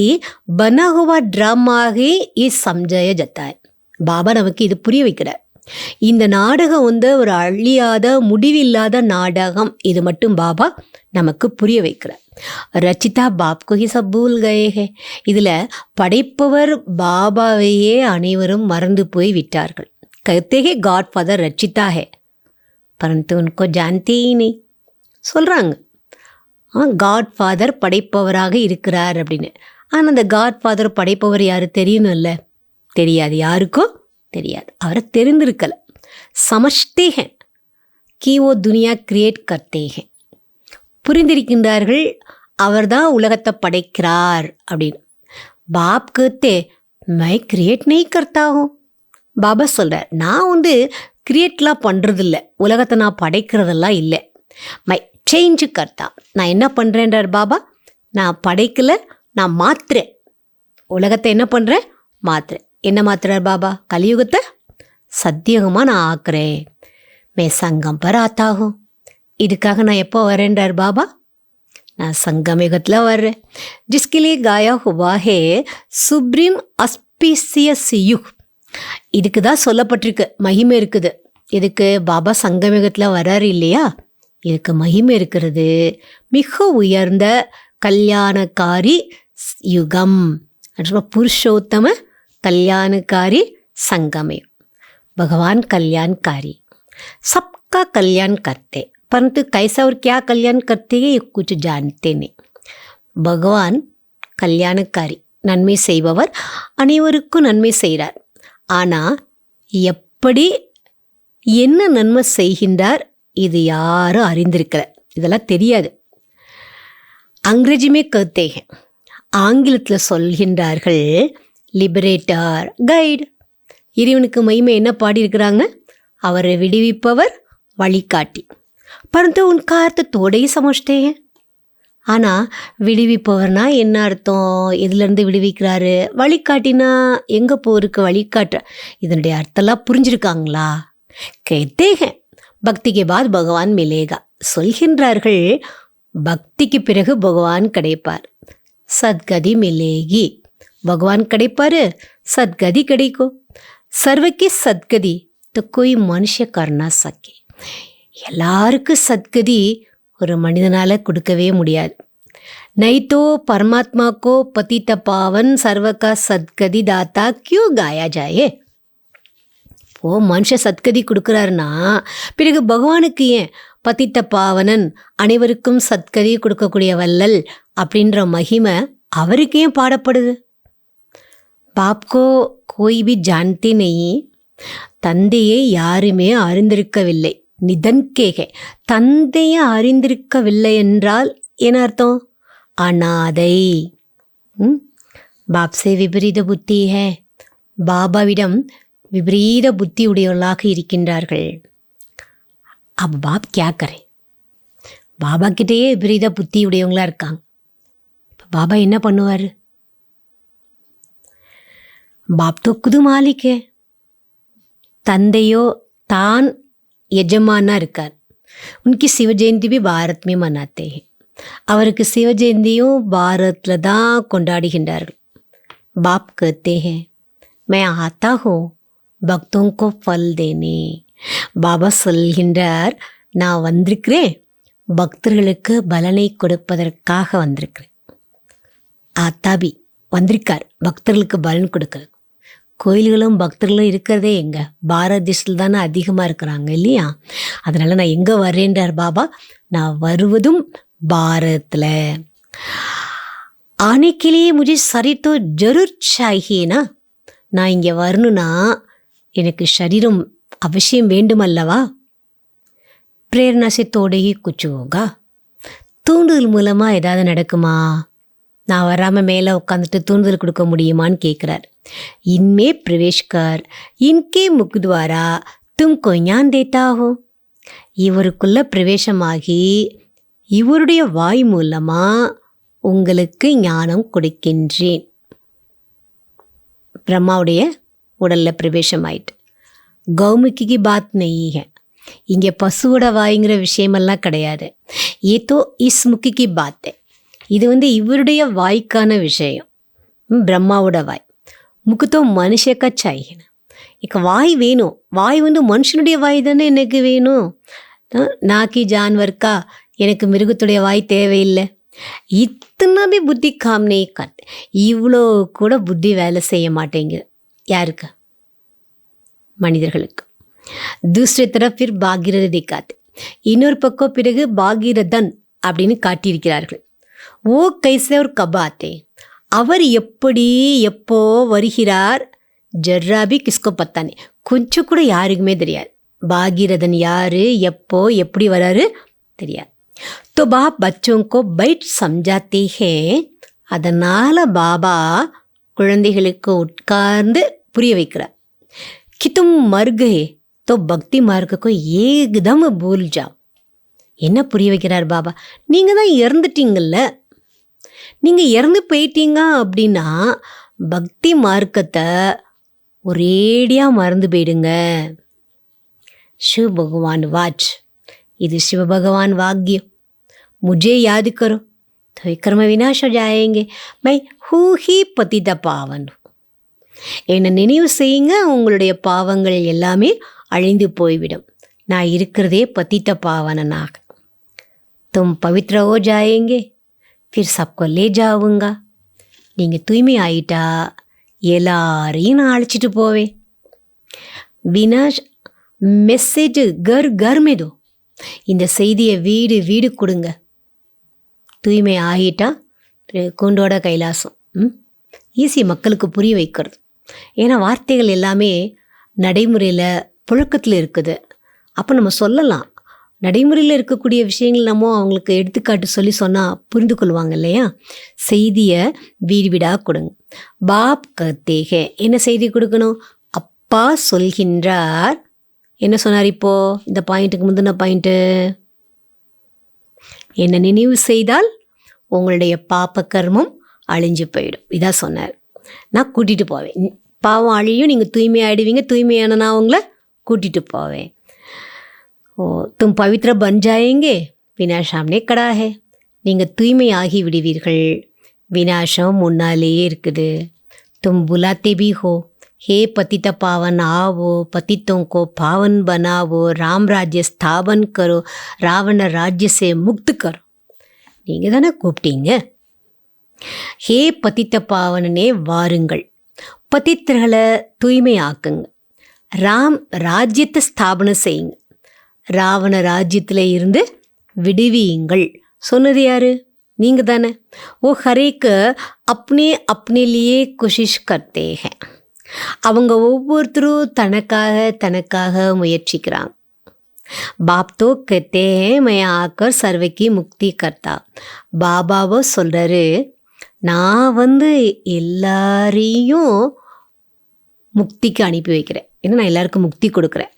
பனஹுவா ட்ராமாகி இஸ் சம்ஜய ஜத்தாய். பாபா நமக்கு இது புரிய வைக்கிறார். இந்த நாடகம் வந்து ஒரு அழியாத முடிவில்லாத நாடகம். இது மட்டும் பாபா நமக்கு புரிய வைக்கிறார். ரச்சிதா பாப்கோ ஹி சப் பூல் கயே ஹே. இதில் படைப்பவர் பாபாவையே அனைவரும் மறந்து போய் விட்டார்கள். कहते हैं गॉड फादर रचिता है परंतु उनको जानते ही नहीं சொல்கிறாங்க. காட் ஃபாதர் படைப்பவராக இருக்கிறார் அப்படின்னு. ஆனால் அந்த காட் ஃபாதர் படைப்பவர் யார் தெரியணும்ல? தெரியாது, யாருக்கும் தெரியாது. அவரை தெரிந்திருக்கலை. சமஷ்டே ஹே கி ஓ துனியா கிரியேட் கர்த்தே ஹே. புரிந்திருக்கின்றார்கள், அவர் தான் உலகத்தை படைக்கிறார் அப்படின்னு. பாப் கத்தே மை கிரியேட் நெய் கர்த்தாகும். பாபா சொல்கிறார், நான் வந்து கிரியேட்லாம் பண்ணுறதில்ல, உலகத்தை நான் படைக்கிறதெல்லாம் இல்லை. மை சேஞ்சு கர்த்தா, நான் என்ன பண்ணுறேன்றார் பாபா. நான் படைக்கலை, நான் மாத்துறேன். உலகத்தை என்ன பண்ணுறேன்? மாத்துறேன். என்ன மாத்துறார் பாபா? கலியுகத்தை சத்தியகமாக நான் ஆக்குறேன். மே சங்கம் பர் ஆத்தாகும். இதுக்காக நான் எப்போ வரேன்றார் பாபா? நான் சங்கமயுகத்தில் வர்றேன். ஜிஸ்கிலே காயா ஹுவா ஹே சுப்ரீம் அஸ்பிசியஸ் யுக். இதுக்கு தான் சொல்லப்பட்டிருக்கு, மகிமை இருக்குது. இதுக்கு பாபா சங்கமயுகத்தில் வர்றாரு இல்லையா? இதுக்கு மகிமை இருக்கிறது. மிக உயர்ந்த கல்யாணக்காரி யுகம், புருஷோத்தம கல்யாணக்காரி संगमयुग. भगवान कल्याणकारी, सबका कल्याण करते, परंतु कैसा और क्या कल्याण करते हैं ये कुछ जानते नहीं. பகவான் கல்யாணக்காரி, நன்மை செய்பவர், அனைவருக்கும் நன்மை செய்கிறார். ஆனால் எப்படி, என்ன நன்மை செய்கின்றார் இது யாரும் அறிந்திருக்கிற, இதெல்லாம் தெரியாது. அங்கிரேஜிமே கத்தே ஹே, ஆங்கிலத்தில் சொல்கின்றார்கள் லிபரேட்டர், கைடு. இறைவனுக்கு மகிமை என்ன பாடியிருக்கிறாங்க? அவரை விடுவிப்பவர், வழிகாட்டி. பரந்து உன்கா அர்த்தத்தோடையே சமஷ்டே. ஆனால் விடுவிப்பவர்னா என்ன அர்த்தம்? எதுலேருந்து விடுவிக்கிறாரு? வழிகாட்டினா எங்கே போருக்கு வழிகாட்டுற? இதனுடைய அர்த்தம்லாம் புரிஞ்சிருக்காங்களா? கேத்தேக பக்திக்கு பாத் பகவான் மிலேகா. சொல்கின்றார்கள், பக்திக்கு பிறகு பகவான் கிடைப்பார். சத்கதி மிலேகி, பகவான் கிடைப்பார், சத்கதி கிடைக்கும். சர்வக்கி சத்கதி तो कोई மனுஷ करना सके. எல்லாருக்கும் சத்கதி ஒரு மனிதனால் கொடுக்கவே முடியாது. நைத்தோ பரமாத்மா கோ பதித்த பாவன் சர்வகா சத்கதி தாத்தா கியூ காயா ஜாயே. ஓ, மனுஷ சத்கதி கொடுக்குறாருன்னா பிறகு பகவானுக்கு ஏன் பதித்த பாவனன், அனைவருக்கும் சத்கதி கொடுக்கக்கூடிய வல்லல் அப்படின்ற மகிமை அவருக்கு ஏன் பாடப்படுது? பாப்கோ கோய் பி ஜான்தே நெய். தந்தையை யாருமே அறிந்திருக்கவில்லை. நிதன்கேக, தந்தையை அறிந்திருக்கவில்லை என்றால் என்ன அர்த்தம்? அநாதை. பாப்சே விபரீத புத்தி ஹே, பாபாவிடம் விபரீத புத்தி உடையவர்களாக இருக்கின்றார்கள். அப்போ பாப் கியா கரே? பாபா கிட்டேயே விபரீத புத்தி உடையவங்களா இருக்காங்க. இப்போ பாபா என்ன பண்ணுவார்? பாப் तो खुद मालिक है. தந்தையோ தான் எஜமானா இருக்கார். உனக்கு சிவ ஜெயந்தி भी भारत में मनाते हैं. அவருக்கு சிவ ஜெயந்தியும் பாரத்தில் தான் கொண்டாடுகின்றார்கள். பாப் कहते हैं मैं आता हूँ भक्तों को फल देने. பாபா சொல்கின்றார், நான் வந்திருக்கிறேன் பக்தர்களுக்கு பலனை கொடுப்பதற்காக வந்திருக்கிறேன். ஆத்தாபி வந்திருக்கார் பக்தர்களுக்கு பலன் கொடுக்குறது. கோயில்களும் பக்தர்களும் இருக்கிறதே எங்கே? பாரத தேசத்தில் தானே அதிகமாக இருக்கிறாங்க இல்லையா? அதனால் நான் எங்கே வர்றேன்றார் பாபா. நான் வருவதும் பாரதத்தில். आने के लिए मुझे शरीर तो जरूर चाहिए ना. நான் இங்கே வரணும்னா எனக்கு சரீரம் அவசியம் வேண்டும் அல்லவா? பிரேரணா से तोड़ेगी कुछ होगा. தூண்டுதல் மூலமாக ஏதாவது நடக்குமா? நான் வராமல் மேலே உட்காந்துட்டு தூண்டுதல் கொடுக்க முடியுமான்னு கேட்குறார். இன்மே பிரவேஷ்கர் இன்கே முக்குத்வாரா தும்கோ ஞான் தேத்தா ஹோ. இவருக்குள்ள பிரவேசமாகி இவருடைய வாய் மூலமாக உங்களுக்கு ஞானம் கொடுக்கின்றேன். பிரம்மாவுடைய உடலில் பிரவேசமாயிட்டு. கௌமுக்கிக்கு பாத் நெய்ய, இங்கே பசுவோட வாய்ங்கிற விஷயமெல்லாம் கிடையாது. ஏதோ இஸ் முக்கிக்கு பாத்து, இது இவருடைய வாய்க்கான விஷயம். பிரம்மாவோட வாய். முக்குத்தோ மனுஷக்கா சாயின, இக்க வாய் வேணும். வாய் மனுஷனுடைய வாய் தானே எனக்கு வேணும். நாக்கி ஜான்வர்க்கா, எனக்கு மிருகத்துடைய வாய் தேவையில்லை. இத்தனை புத்தி காம்னே காத்து, இவ்வளோ கூட புத்தி வேலை செய்ய மாட்டேங்குது. யாருக்கு? மனிதர்களுக்கு. தூசரே தரப் ஃபிர் பாகீரத திக்காத்து, இன்னொரு பக்கம் பிறகு பாகீரதன் அப்படின்னு காட்டியிருக்கிறார்கள். ஓ கைசே ஒரு கபாத்தே, அவர் எப்படி எப்போ வருகிறார், ஜர்ராபி கிஸ்கோ பத்தானே, கொஞ்சம் கூட யாருக்குமே தெரியாது. பாகீரதன் யாரு, எப்போ எப்படி வராரு தெரியாது. तो बाप बच्चों को बैठ समझाते हैं. அதனால் பாபா குழந்தைகளுக்கு உட்கார்ந்து புரிய வைக்கிறார். कि तुम मर गए तो भक्ति मार्ग को एकदम भूल जाओ. என்ன புரிய வைக்கிறார் பாபா? நீங்கள் தான் இறந்துட்டீங்கல்ல. நீங்கள் இறந்து போயிட்டீங்க அப்படின்னா பக்தி மார்க்கத்தை ஒரேடியாக மறந்து போயிடுங்க. शिव भगवान वाच, இது சிவபகவான் வாக்கியம். मुझे याद करो तो विक्रम विनाश हो जाएंगे. मैं हूँ ही पतित पावन. என்னை நினைவு செய்யுங்க, உங்களுடைய பாவங்கள் எல்லாமே அழிந்து போய்விடும். நான் இருக்கிறதே பतित पावनனாக. तुम पवित्र हो जाएंगे फिर सबको ले जाऊंगा. நீங்கள் தூய்மை ஆயிட்டா எல்லாரையும் நான் அழைச்சிட்டு போவேன். வினாஷ் மெசேஜ் கர் கர் மே தோ, இந்த செய்தியை வீடு வீடு கொடுங்க. தூய்மை ஆகிட்டா கூண்டோட கைலாசம். ஈஸி மக்களுக்கு புரிய வைக்கிறது. ஏன்னா வார்த்தைகள் எல்லாமே நடைமுறையில் புழக்கத்தில் இருக்குது. அப்போ நம்ம சொல்லலாம். நடைமுறையில் இருக்கக்கூடிய விஷயங்கள் நம்ம அவங்களுக்கு எடுத்துக்காட்டு சொல்லி சொன்னால் புரிந்து கொள்வாங்க இல்லையா? செய்தியை வீடு வீடாக கொடுங்க. பாப் கத்தேக, என்ன செய்தி கொடுக்கணும்? அப்பா சொல்கின்றார். என்ன சொன்னார் இப்போது? இந்த பாயிண்ட்டுக்கு முந்தின பாயிண்ட்டு, என்னை நினைவு செய்தால் உங்களுடைய பாப்ப கர்மம் அழிஞ்சு போயிடும். இதான் சொன்னார். நான் கூட்டிகிட்டு போவேன். பாவம் அழியும், நீங்கள் தூய்மை ஆகிடுவீங்க. தூய்மையான நான் உங்களை கூட்டிகிட்டு போவேன். ஓ தும் பவித்ர பன் ஜாயேங்கே வினாஷாம்னே கடா ஹே. நீங்கள் தூய்மை ஆகி விடுவீர்கள், வினாஷம் முன்னாலேயே இருக்குது. தும் புலாத்தே பி ஹோ, हे पतित पावन आओ, पतितों को पावन बनाओ, राम राज्य स्थापन करो, रावण राज्य से मुक्त करो. நீங்கள் தானே கூப்பிட்டீங்க. ஹே பதித்த பாவனனே வாருங்கள், பதித்தர்களை தூய்மை ஆக்குங்க, ராம் ராஜ்யத்தை ஸ்தாபனை செய்யுங்க, ராவண ராஜ்யத்தில் இருந்து விடுவியுங்கள். சொன்னது யாரு? நீங்கள் தானே. ஓ ஹரேக்கு அப்னே அப்னேலியே கோஷிஷ் கர்த்தே ஹே. அவங்க ஒவ்வொருத்தரும் தனக்காக முயற்சிக்கிறாங்க. பாப் தோ கத்தே ஹே மை ஆக்கர் சர்வக்கி முக்தி கர்த்தா. பாபாவோ சொல்கிறாரு, நான் எல்லாரையும் முக்திக்கு அனுப்பி வைக்கிறேன். ஏன்னா நான் எல்லாருக்கும் முக்தி கொடுக்குறேன்.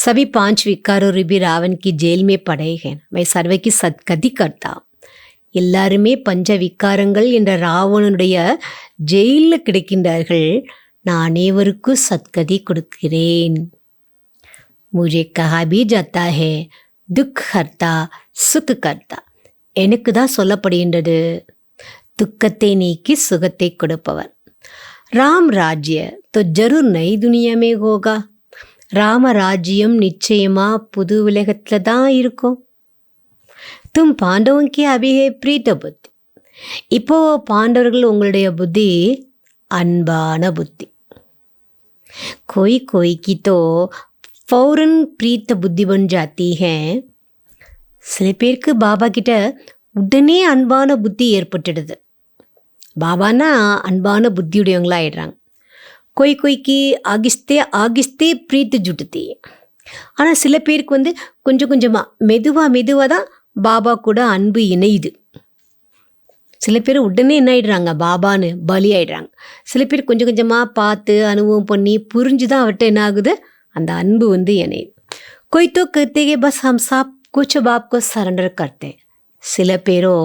சபி 5 விக்காரோ ரிபி ராவன் கி ஜெயில் மே படே ஹே மை சர்வக்கி சத்கதி கர்த்தா. எல்லாருமே பஞ்ச விக்காரங்கள் என்ற ராவணனுடைய ஜெயிலில் கிடைக்கின்றார்கள். நான் அனைவருக்கும் சத்கதி கொடுக்கிறேன். मुझे कहा भी जाता है दुख हरता सुख करता. எனக்கு தான் சொல்லப்படுகின்றது, துக்கத்தை நீக்கி சுகத்தை கொடுப்பவர். ராம் ராஜ்ய तो जरूर नई दुनिया में होगा. ராம ராஜ்யம் நிச்சயமாக புது உலகத்தில் தான் இருக்கும். தும் பாண்டவன் கி அபி ஹே பிரீத்த புத்தி. இப்போ பாண்டவர்கள் உங்களுடைய புத்தி அன்பான புத்தி. कोई कोई की तो फौरन प्रीत புத்தி बन जाती है. சில பேருக்கு பாபா கிட்ட உடனே அன்பான புத்தி ஏற்பட்டுடுது. பாபானா அன்பான புத்தியுடையவங்களா ஆயிடுறாங்க. कोई कोई की ஆகிஸ்தே ஆகிஸ்தே பிரீத் ஜுட்டுத்தி. ஆனால் சில பேருக்கு கொஞ்சம் கொஞ்சமாக மெதுவாக தான் பாபா கூட அன்பு இணையுது. சில பேர் உடனே என்ன ஆகிடுறாங்க, பாபான்னு பலி ஆகிடுறாங்க. சில பேர் கொஞ்சம் கொஞ்சமாக பார்த்து அனுபவம் பண்ணி புரிஞ்சு தான் அவர்கிட்ட என்ன ஆகுது, அந்த அன்பு இணையுது. கொய்த்தோ கத்தேகே பஸ் ஹம் சாப் குச் பாப்கோ சரண்டர் கர்த்தேன். சில பேரோ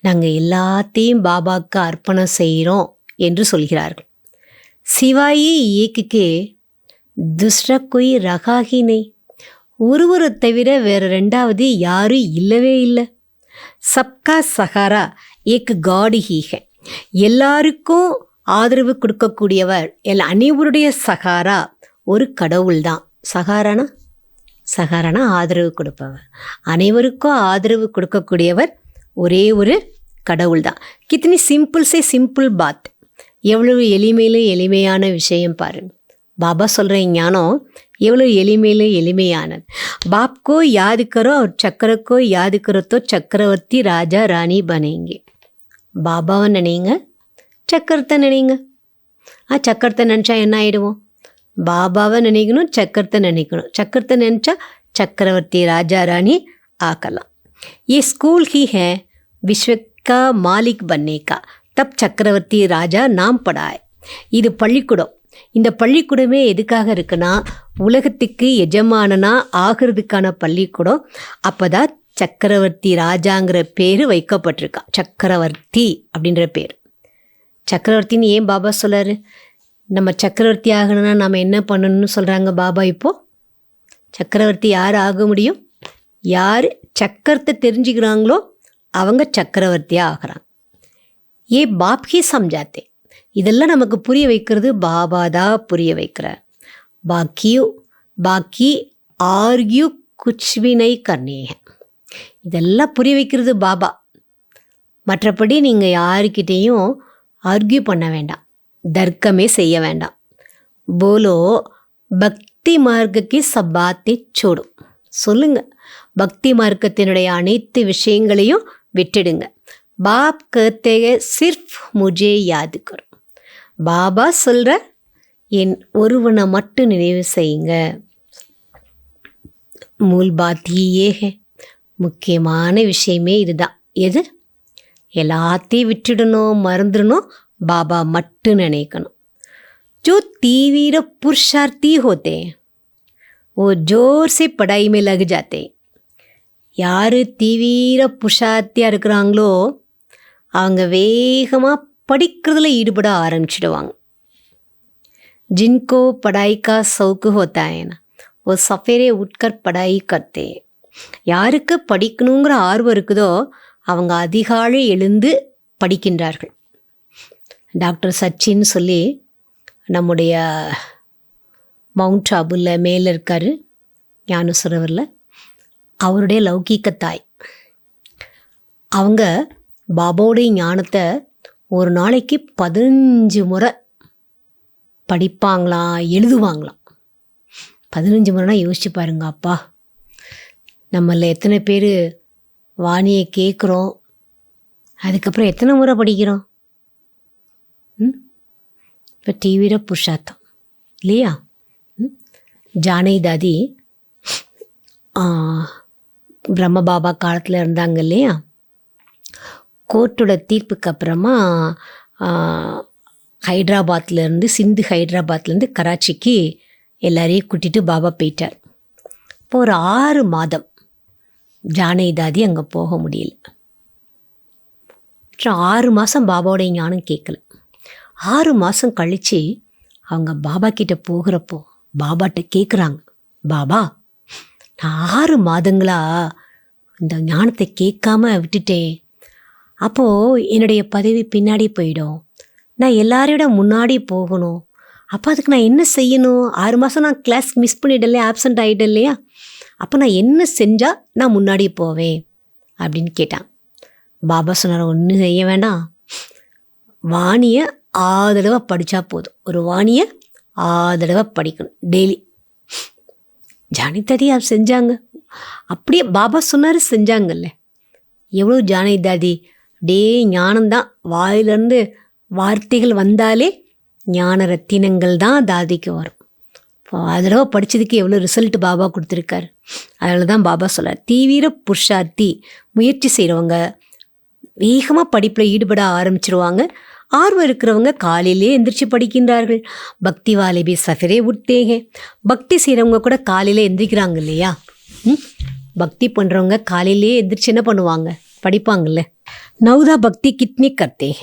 நாங்கள் எல்லாத்தையும் பாபாவுக்கு அர்ப்பணம் செய்கிறோம் என்று சொல்கிறார்கள். சிவாயி ஏக்குக்கே துஸ்ரா கொய் ரகாகி நெய். ஒருவரை தவிர வேறு ரெண்டாவது யாரும் இல்லவே இல்லை. சப்கா சஹாரா ஏக் காட் ஹீ ஹை. எல்லாருக்கும் ஆதரவு கொடுக்கக்கூடியவர், அனைவருடைய சகாரா ஒரு கடவுள் தான். சகாரானா ஆதரவு கொடுப்பவர். அனைவருக்கும் ஆதரவு கொடுக்கக்கூடியவர் ஒரே ஒரு கடவுள் தான். கித்தனி சிம்பிள் சே சிம்பிள் பாத். எவ்வளவு எளிமையான விஷயம் பாருங்க. பாபா சொல்கிற ஞானம் எவ்வளோ எளிமையானது. பாப்கோ யாद करो और चक्र को याद करो तो चक्रवर्ती राजा रानी बनेंगे. பாபாவை நினைங்க, சக்கரத்தை நினைங்க. சக்கரத்தை நினச்சா என்ன ஆகிடுவோம், பாபாவை நினைக்கணும், சக்கரத்தை நினைக்கணும். சக்கரத்தை நினச்சா சக்கரவர்த்தி ராஜா ராணி ஆக்கலாம். ये स्कूल ही है विश्व का मालिक बनने का, तब चक्रवर्ती राजा नाम पड़ा है. இது பள்ளிக்கூடம். இந்த பள்ளிக்கூடமே எதுக்காக இருக்குன்னா, உலகத்துக்கு எஜமானனா ஆகிறதுக்கான பள்ளிக்கூடம். அப்போ தான் சக்கரவர்த்தி ராஜாங்கிற பேர் வைக்கப்பட்டிருக்கா. சக்கரவர்த்தி அப்படின்ற பேர். சக்கரவர்த்தின்னு ஏன் பாபா சொல்லாரு? நம்ம சக்கரவர்த்தி ஆகணும்னா நம்ம என்ன பண்ணணும்னு சொல்கிறாங்க பாபா. இப்போது சக்கரவர்த்தி யார் ஆக முடியும்? யார் சக்கரத்தை தெரிஞ்சுக்கிறாங்களோ அவங்க சக்கரவர்த்தியாக ஆகிறாங்க. பாப் ஹி சம்ஜாத்தே. இதெல்லாம் நமக்கு புரிய வைக்கிறது பாபா தான் புரிய வைக்கிறார். பாக்கி ஆர்கியூ குச் பி நஹீ கர்னே ஹை. இதெல்லாம் புரிய வைக்கிறது பாபா. மற்றபடி நீங்கள் யாருக்கிட்டேயும் ஆர்கியூ பண்ண வேண்டாம், தர்க்கமே செய்ய வேண்டாம். போலோ பக்தி மார்க்கக்கு சப்பாத்தை சோடும். சொல்லுங்க, பக்தி மார்க்கத்தினுடைய அனைத்து விஷயங்களையும் விட்டுடுங்க. பாப் கத்தேக சிர்ஃப் முஜே யாद करो. பாபா சொல்கிற என் ஒருவனை மட்டும் நினைவு செய்யுங்க. மூல் பாத் ஹீயே ஹை. முக்கியமான விஷயமே இதுதான். எது? எல்லாத்தையும் விட்டுடணும், மறந்துடணும், பாபா மட்டும் நினைக்கணும். जो तीव्र पुरुषार्थी होते हैं वो जोर से पढ़ाई में लग जाते हैं. யார் தீவிர புருஷார்த்தியாக இருக்கிறாங்களோ அவங்க வேகமாக படிக்கிறதுல ஈடுபட ஆரம்பிச்சிடுவாங்க. जिनको पढ़ाई का शौक होता है ना वो सवेरे उठकर पढ़ाई करते हैं. யாருக்கு படிக்கணுங்கிற ஆர்வம் இருக்குதோ அவங்க அதிகாலை எழுந்து படிக்கின்றார்கள். டாக்டர் சச்சின் சொல்லி நம்முடைய மவுண்ட் ஆபுல மேலே இருக்கார், ஞானசரோவரில். அவருடைய லௌகீக தாய். அவங்க பாபாவுடைய ஞானத்தை ஒரு நாளைக்கு 15 முறை படிப்பாங்களாம், எழுதுவாங்களாம். 15 முறைனா யோசிச்சு பாருங்க. அப்பா, நம்மள எத்தனை பேர் வாணியை கேட்குறோம், அதுக்கப்புறம் எத்தனை முறை படிக்கிறோம்? இப்போ தீவிர புருஷார்த்தம் இல்லையா? ஜானை தாதி பிரம்ம பாபா காலத்தில் இருந்தாங்க இல்லையா? கோர்ட்டோட தீர்ப்புக்கு அப்புறமா ஹைதராபாத்லேருந்து ஹைதராபாத்லேருந்து கராச்சிக்கு எல்லாரையும் கூட்டிகிட்டு பாபா போயிட்டார். இப்போ ஒரு 6 மாதம் ஜானை தாதி அங்கே போக முடியல. 6 மாதம் பாபாவோடைய ஞானம் கேட்கல. 6 மாதம் கழித்து அவங்க பாபா கிட்ட போகிறப்போ பாபாட்ட கேட்குறாங்க, பாபா நான் 6 மாதங்களா இந்த ஞானத்தை கேட்காம விட்டுட்டேன். அப்போது என்னுடைய பதவி பின்னாடி போயிடும், நான் எல்லாரையோட முன்னாடி போகணும். அப்போ அதுக்கு நான் என்ன செய்யணும்? 6 மாதம் நான் கிளாஸ் மிஸ் பண்ணிடலையா, ஆப்சண்ட் ஆகிட்டேன் இல்லையா? அப்போ நான் என்ன செஞ்சால் நான் முன்னாடி போவேன் அப்படின்னு கேட்டான். பாபா சொன்னார், ஒன்றும் செய்ய வேண்டாம், வாணியை 6 தடவை படித்தா போதும். ஒரு வாணியை 6 தடவை படிக்கணும் டெய்லி. ஜானி தாதி அது செஞ்சாங்க. அப்படியே பாபா சொன்னார், செஞ்சாங்கல்ல. எவ்வளோ ஜானி தாதி டே ஞானம்தான், வாயிலிருந்து வார்த்தைகள் வந்தாலே ஞான ரத்தினங்கள் தான் தாதிக்கு வரும். இப்போ 6 தடவை படித்ததுக்கு எவ்வளோ ரிசல்ட் பாபா கொடுத்துருக்காரு. அதனால தான் பாபா சொல்கிறார், தீவிர புருஷார்த்தி முயற்சி செய்கிறவங்க வேகமாக படிப்பில் ஈடுபட ஆரம்பிச்சிருவாங்க. ஆர்வம் இருக்கிறவங்க காலையிலே எந்திரிச்சு படிக்கின்றார்கள். பக்தி வாலே பி சஃபரே உட்தேங்க. பக்தி செய்கிறவங்க கூட காலையில் எந்திரிக்கிறாங்க இல்லையா? பக்தி பண்ணுறவங்க காலையிலே எந்திரிச்சு என்ன பண்ணுவாங்க? படிப்பாங்கல்ல. நவுதா பக்தி கிட்னி கர்த்தேங்க.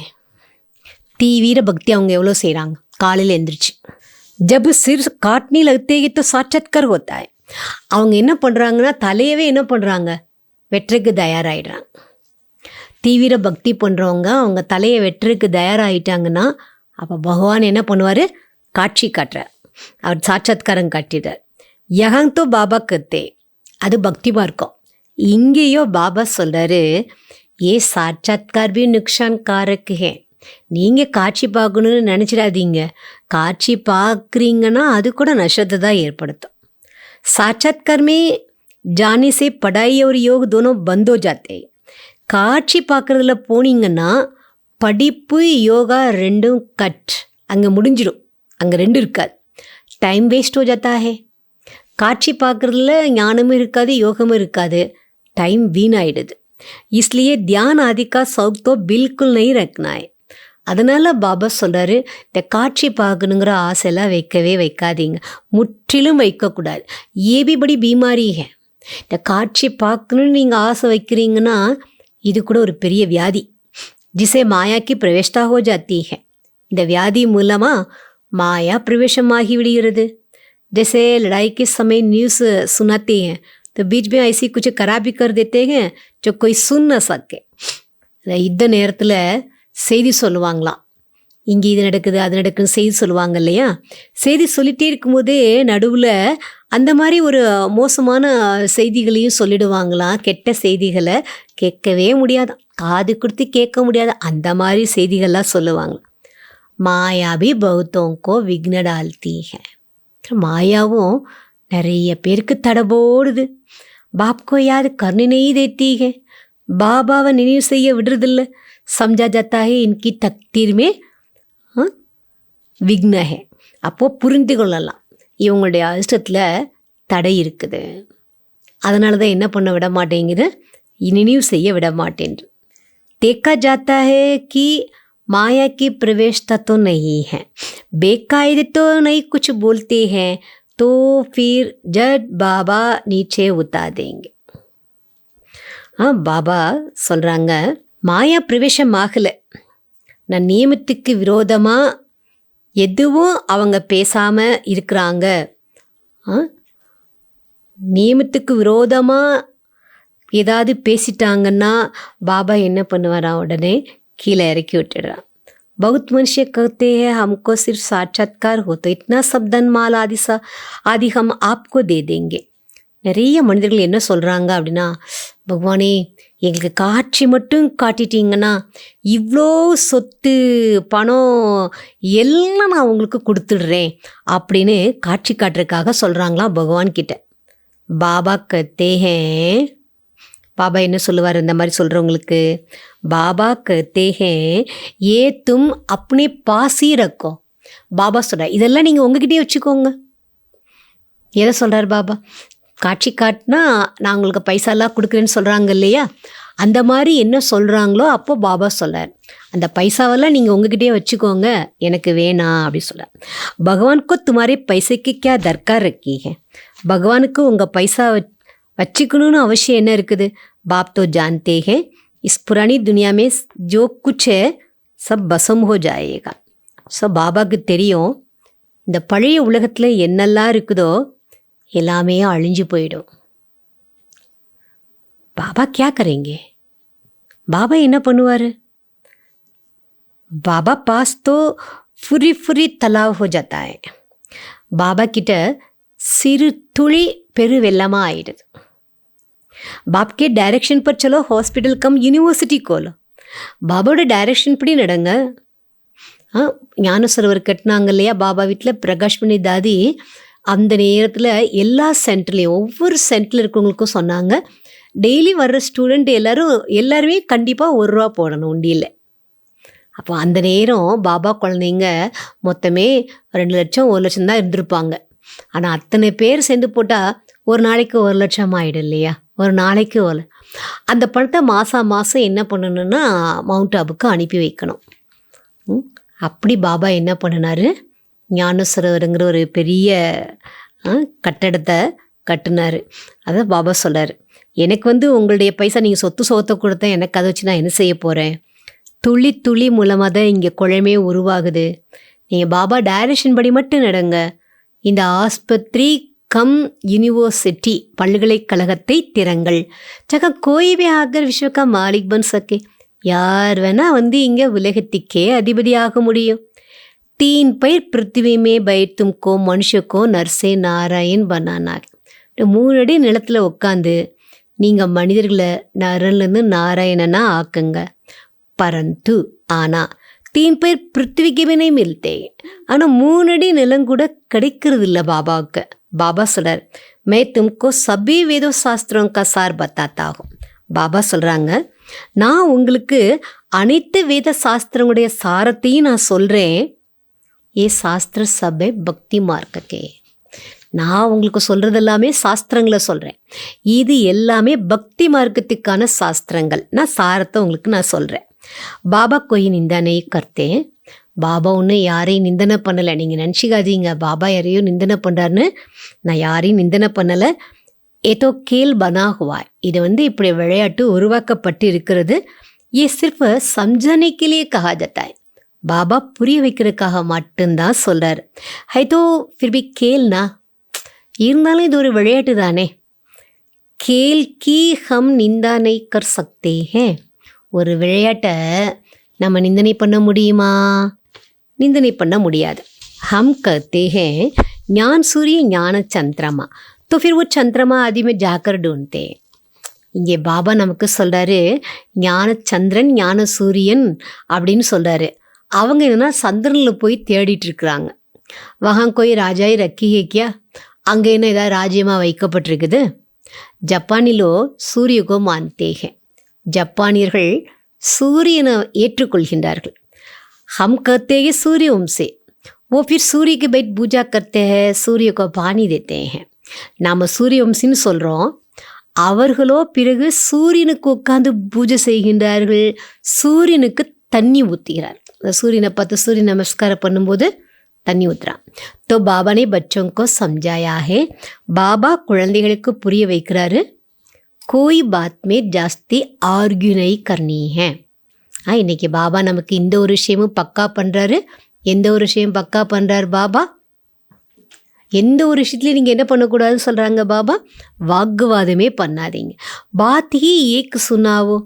தீவிர பக்தி அவங்க எவ்வளோ செய்கிறாங்க காலையில் எந்திரிச்சு. ஜப் சிர் காட்னி லகுத்தேகித்த சாட்சாத்கார் ஹோத்தாய். அவங்க என்ன பண்ணுறாங்கன்னா தலையவே என்ன பண்ணுறாங்க? வெற்றக்கு தயாராகிடுறாங்க. தீவிர பக்தி பண்ணுறவங்க அவங்க தலையை வெற்றக்கு தயாராகிட்டாங்கன்னா அப்போ பகவான் என்ன பண்ணுவார்? காட்சி காட்டுறார். அவர் சாட்சாத்காரம் காட்டிடுறார். யகந்தோ பாபா கத்தே, அது பக்தி மார்க்கம். இங்கேயோ பாபா சொல்கிறாரு, ஏ சாட்சாத்கார் பி நுக்ஷான் காரக்கு ஹே. நீங்கள் காட்சி பார்க்கணுன்னு நினச்சிடாதீங்க. காட்சி பார்க்குறீங்கன்னா அது கூட நஷ்டத்தை தான் ஏற்படுத்தும். சாட்சாத்கார்மே ஜானே சே படாய் ஒரு யோக் தோனோ பந்தோ ஜாத்தே. காட்சி பார்க்குறதுல போனீங்கன்னா படிப்பு யோகா ரெண்டும் கட், அங்கே முடிஞ்சிடும். அங்கே ரெண்டும் இருக்காது. டைம் வேஸ்ட் ஹோ ஜாத்தா ஹே. காட்சி பார்க்குறதுல ஞானமும் இருக்காது, யோகமும் இருக்காது, டைம் வீணாயிடுது. इसलिए ध्यान आदि का शौक तो बिल्कुल नहीं रखना है. அதனால் பாபா சொல்கிறாரு, இந்த காட்சி பார்க்கணுங்கிற ஆசையெல்லாம் வைக்கவே வைக்காதீங்க, முற்றிலும் வைக்கக்கூடாது. ஏபி படி பீமாரி ஹே. இந்த காட்சி பார்க்கணுன்னு நீங்கள் ஆசை வைக்கிறீங்கன்னா இது கூட ஒரு பெரிய வியாதி. ஜிசே மாயாக்கி பிரவேஷ்டா ஹோ ஜாத்தி ஹே. இந்த வியாதி மூலமாக மாயா பிரவேசமாகி விடுகிறது. जैसे लड़ाई के समय न्यूज़ सुनाते हैं तो बीच में ऐसी कुछ खराबी कर देते हैं जो कोई सुन न सके. யுத்த நேரத்தில் செய்தி சொல்லுவாங்களாம், இங்கே இது நடக்குது அது நடக்குதுன்னு செய்தி சொல்லுவாங்க இல்லையா? செய்தி சொல்லிகிட்டே இருக்கும்போதே நடுவில் அந்த மாதிரி ஒரு மோசமான செய்திகளையும் சொல்லிடுவாங்களாம். கெட்ட செய்திகளை கேட்கவே முடியாதான், காது கொடுத்து கேட்க முடியாத அந்த மாதிரி செய்திகள்லாம் சொல்லுவாங்க. மாயாபி பௌத்தோங்கோ விக்ன டால்தி ஹே. மாயாவும் நிறைய பேருக்கு தடை போடுது. பாப்கோ யாரு கர்ணி நெய் தேத்தி ஹே. பாபாவை நினைவு செய்ய விடுறதில்ல. சம்ஜா ஜாத்தா ஹே இன்கி தக்தீர்மே விக்ன ஹே. அப்போது புரிந்து கொள்ளலாம் இவங்களுடைய அதிர்ஷ்டத்தில் தடை இருக்குது. அதனால தான் என்ன பண்ண விட மாட்டேங்குது, நினைவு செய்ய விட மாட்டேன்று. தேக்கா ஜாத்தா ஹே கி माया की प्रवेशता तो नहीं है, बेकायदे तो नहीं कुछ बोलते हैं तो फिर जब बाबा नीचे उतार देंगे. பாபா சொல்கிறாங்க, மாயா பிரவேசம் ஆகலை, நான் நியமத்துக்கு விரோதமாக எதுவும் அவங்க பேசாமல் இருக்கிறாங்க. நியமத்துக்கு விரோதமாக ஏதாவது பேசிட்டாங்கன்னா பாபா என்ன பண்ணுவாரா? உடனே கீழே இறக்கி விட்டுடுறான். बहुत मनुष्य कहते हैं हमको सिर्फ साक्षात्कार हो तो इतना शब्दन माल आदि हम आपको दे देंगे. நிறைய மனிதர்கள் என்ன சொல்கிறாங்க அப்படின்னா, பகவானே எங்களுக்கு காட்சி மட்டும் காட்டிட்டீங்கன்னா இவ்வளோ சொத்து பணம் எல்லாம் நான் உங்களுக்கு கொடுத்துடுறேன் அப்படின்னு காட்சி காட்டுறதுக்காக சொல்கிறாங்களாம் பகவான் கிட்ட. பாபா कहते हैं, பாபா என்ன சொல்லுவார் இந்த மாதிரி சொல்கிறவங்களுக்கு? பாபா कहते हैं ये तुम अपने पास ही रखो. பாபா சொல்கிறார், இதெல்லாம் நீங்கள் உங்ககிட்டயே வச்சுக்கோங்க. எதை சொல்கிறார் பாபா? காட்சி காட்டினா நான் உங்களுக்கு பைசாலாம் கொடுக்குறேன்னு சொல்கிறாங்க இல்லையா? அந்த மாதிரி என்ன சொல்கிறாங்களோ அப்போ பாபா சொல்கிறார், அந்த பைசாவெல்லாம் நீங்கள் உங்ககிட்டயே வச்சுக்கோங்க, எனக்கு வேணாம் அப்படி சொல்கிறார். பகவானுக்கு துமாரே பைசைக்கு கியா தர்கார் ரக்கி ஹே. பகவானுக்கு உங்கள் பைசா வச்சுக்கணும்னு அவசியம் என்ன இருக்குது? बाप तो जानते हैं इस पुरानी दुनिया में जो कुछ है सब भस्म हो जाएगा. ஸோ பாபாவுக்கு தெரியும் இந்த பழைய உலகத்தில் என்னெல்லாம் இருக்குதோ எல்லாமே அழிஞ்சு போயிடும். பாபா क्या करेंगे? பாபா என்ன பண்ணுவார்? பாபா பாஸ் तो फुरी फुरी तलाव हो जाता है. பாபா கிட்ட சிறு துளி பெரு வெள்ளமாக ஆயிடுது. बाप के डायरेक्शन पर चलो, हॉस्पिटल कम यूनिवर्सिटी खोलो. பாபாவோட டைரக்ஷன் படி நடங்க. ஞான சரோவர் கட்டினாங்க இல்லையா பாபா வீட்டில், பிரகாஷ் பண்ணி தாதி அந்த நேரத்தில் எல்லா சென்டர்லேயும் ஒவ்வொரு சென்டரில் இருக்கவங்களுக்கும் சொன்னாங்க, டெய்லி வர்ற ஸ்டூடெண்ட் எல்லாருமே கண்டிப்பாக ₹1 போடணும் உண்டியில். அப்போ அந்த நேரம் பாபா குழந்தைங்க மொத்தமே 2 லட்சம் 1 லட்சம் தான் இருந்திருப்பாங்க. ஆனால் அத்தனை பேர் சேர்ந்து போட்டால் ஒரு நாளைக்கு 1 லட்சம் ஆகிடும் இல்லையா? ஒரு நாளைக்கு அந்த பணத்தை மாதம் என்ன பண்ணணும்னா மவுண்ட் ஆபுக்கு அனுப்பி வைக்கணும். அப்படி பாபா என்ன பண்ணினார், ஞான சரோவருங்கிற ஒரு பெரிய கட்டடத்தை கட்டினார். அதை பாபா சொல்கிறார், எனக்கு உங்களுடைய பைசா நீங்கள் சொத்தை கொடுத்தா எனக்கு அதை வச்சு நான் என்ன செய்ய போகிறேன்? துளி துளி மூலமாக தான் இங்கே குழமே உருவாகுது. நீங்கள் பாபா டைரக்ஷன் படி மட்டும் நடங்க. இந்த ஆஸ்பத்திரி கம் யூனிவர்சிட்டி பல்கலைக்கழகத்தை திறங்கள். சக்கா கோயிவே ஆகர் விஸ்வக்கா மாலிக் பன் சக்கே. யார் வேணால் இங்கே உலகத்துக்கே அதிபதி ஆக முடியும். 3 पैर पृथ्वी में बैठ तुमको मनुष्य को नरसे नारायण बनाना. 3 அடி நிலத்தில் உட்காந்து நீங்கள் மனிதர்களை நரன்லேருந்து நாராயணனா ஆக்குங்க. பரந்து ஆனால் 3 पैर पृथ्वीக்கு भी नहीं मिलते. ஆனால் 3 அடி நிலம் கூட கிடைக்கிறது இல்லை பாபாவுக்கு. பாபா சொல்கிறார், மே தும்கோ சபி வேதோ சாஸ்திரம் கா சார் பத்தாத்தா ஆகும். பாபா சொல்கிறாங்க, நான் உங்களுக்கு அனைத்து வேத சாஸ்திரங்களுடைய சாரத்தையும் நான் சொல்கிறேன். ஏ சாஸ்திர சபை பக்தி மார்க்கே. நான் உங்களுக்கு சொல்கிறது எல்லாமே சாஸ்திரங்களை சொல்கிறேன். இது எல்லாமே பக்தி மார்க்கத்துக்கான சாஸ்திரங்கள். நான் சாரத்தை உங்களுக்கு நான் சொல்கிறேன். பாபா கோய் நிந்தனை கர்த்தேன். பாபா ஒன்று யாரையும் நிந்தனை பண்ணலை. நீங்கள் நினச்சிக்காதீங்க பாபா யாரையும் நிந்தனை பண்ணுறாருன்னு. நான் யாரையும் நிந்தனை பண்ணலை. ஏதோ கேல் பனா ஹுவாய். இது இப்படி விளையாட்டு உருவாக்கப்பட்டு இருக்கிறது. ஏ சிர்ஃப் சம்ஜானைக்கிலேயே கஹா ஜாத்தா ஹை. பாபா புரிய வைக்கிறதுக்காக மட்டும்தான் சொல்கிறார். ஹைதோ ஃபிர்பி கேல்னா, இருந்தாலும் இது ஒரு விளையாட்டு தானே. கேல் கி ஹம் நிந்தா நை கர் சக்தே ஹே. ஒரு விளையாட்டை நம்ம நிந்தனை பண்ண முடியுமா? நிந்தனை பண்ண முடியாது. ஹம் கர்த்தே ஹே ஞான் சூரிய ஞான சந்திரமா. तो फिर वो चंद्रमा आदि में जाकर ढूंढते हैं. இங்கே பாபா நமக்கு சொல்கிறாரு, ஞான சந்திரன் ஞான சூரியன் அப்படின்னு சொல்கிறாரு. அவங்க என்னன்னா சந்திரனில் போய் தேடிட்டு இருக்கிறாங்க. வஹாங் கோய் ராஜாய் ரக்கி ஹே கியா. அங்கே என்ன ஏதாவது ராஜ்யமாக வைக்கப்பட்டிருக்குது? ஜப்பானிலோ சூரியகோ மான்தே ஹே. ஜப்பானியர்கள் சூரியனை ஏற்றுக்கொள்கின்றார்கள். ஹம் கர்த்தே ஹே சூரிய வம்சே. वो फिर सूर्य के बैठ पूजा करते हैं, सूर्य को पानी देते हैं. நாம் சூரிய வம்சின்னு சொல்கிறோம். அவர்களோ பிறகு சூரியனுக்கு உட்காந்து பூஜை செய்கின்றார்கள். சூரியனுக்கு தண்ணி ஊற்றுகிறார். சூரியனை பார்த்து சூரிய நமஸ்காரம் பண்ணும்போது தண்ணி ஊற்றுறான். तो बाबा ने बच्चों को समझाया है. பாபா குழந்தைகளுக்கு புரிய வைக்கிறாரு. कोई बात में जास्ती आर्ग्यू नहीं करनी है. இன்னைக்கு பாபா நமக்கு இந்த ஒரு விஷயமும் பக்கா பண்ணுறாரு. எந்த ஒரு விஷயம் பக்கா பண்ணுறார் பாபா? எந்த ஒரு விஷயத்துலையும் நீங்கள் என்ன பண்ணக்கூடாதுன்னு சொல்கிறாங்க பாபா? வாக்குவாதமே பண்ணாதீங்க. பாத் ஹி ஏக் சுனாவோ.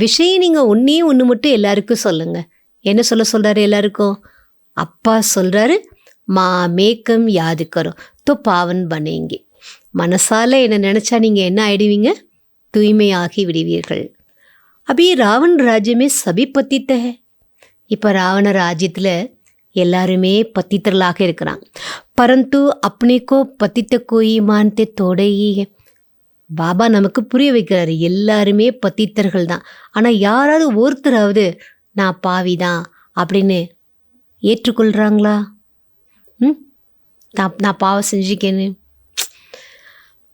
விஷயம் நீங்கள் ஒன்று மட்டும் எல்லாருக்கும் சொல்லுங்கள். என்ன சொல்கிறாரு எல்லாருக்கும்? அப்பா சொல்கிறாரு, மா மேக்கம் யாது கரும் தோ பாவன் பனேங்க. மனசால் என்ன நினச்சா நீங்கள் என்ன ஆகிடுவீங்க? தூய்மையாகி விடுவீர்கள். அபி ராவண ராஜ்யமே சபி பத்தித்த ஹே. இப்போ ராவண ராஜ்யத்தில் எல்லாருமே பத்தித்தர்களாக இருக்கிறாங்க. பரந்து அப்னேக்கோ பத்தித்த கோயி மான்தே தோடையே. பாபா நமக்கு புரிய வைக்கிறாரு, எல்லாருமே பத்தித்தர்கள் தான். ஆனால் யாராவது ஒருத்தராவது நான் பாவி தான் அப்படின்னு ஏற்றுக்கொள்கிறாங்களா? நான் பாவம் செஞ்சுக்கேன்னு.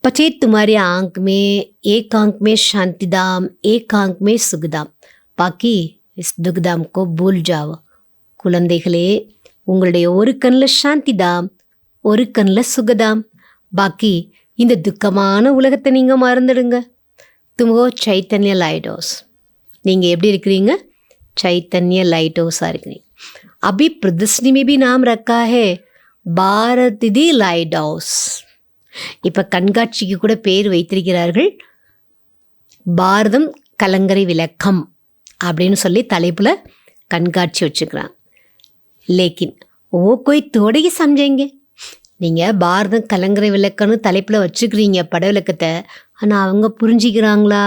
பச்சே तुम्हारी आंख में एक आंख में शांति धाम, एक आंख में सुख धाम, बाकी इस दुख धाम को भूल जाओ. குழந்தைகளே, உங்களுடைய ஒரு கண்ணில் சாந்தி தாம், ஒரு கண்ணில் சுகதாம், பாக்கி இந்த துக்கமான உலகத்தை நீங்கள் மறந்துடுங்க. துமோ சைத்தன்ய லைட் ஹவுஸ். நீங்கள் எப்படி இருக்கிறீங்க? சைத்தன்ய லைட் ஹவுஸாக இருக்கிறீங்க. அபி பிரதர்ஷினி மே பி நாம் ரக்கா ஹே பாரத் தி லைட் ஹவுஸ். இப்போ கண்காட்சிக்கு கூட பேர் வைத்திருக்கிறார்கள். பாரதம் கலங்கரை விளக்கம் அப்படின்னு சொல்லி தலைப்பில் கண்காட்சி வச்சுக்கிறான். लेकिन वो कोई थोड़े ही समझेंगे. நீங்கள் பாரதம் கலங்கரை விளக்கன்னு தலைப்பில் வச்சுக்கிறீங்க பட விளக்கத்தை, ஆனால் அவங்க புரிஞ்சிக்கிறாங்களா?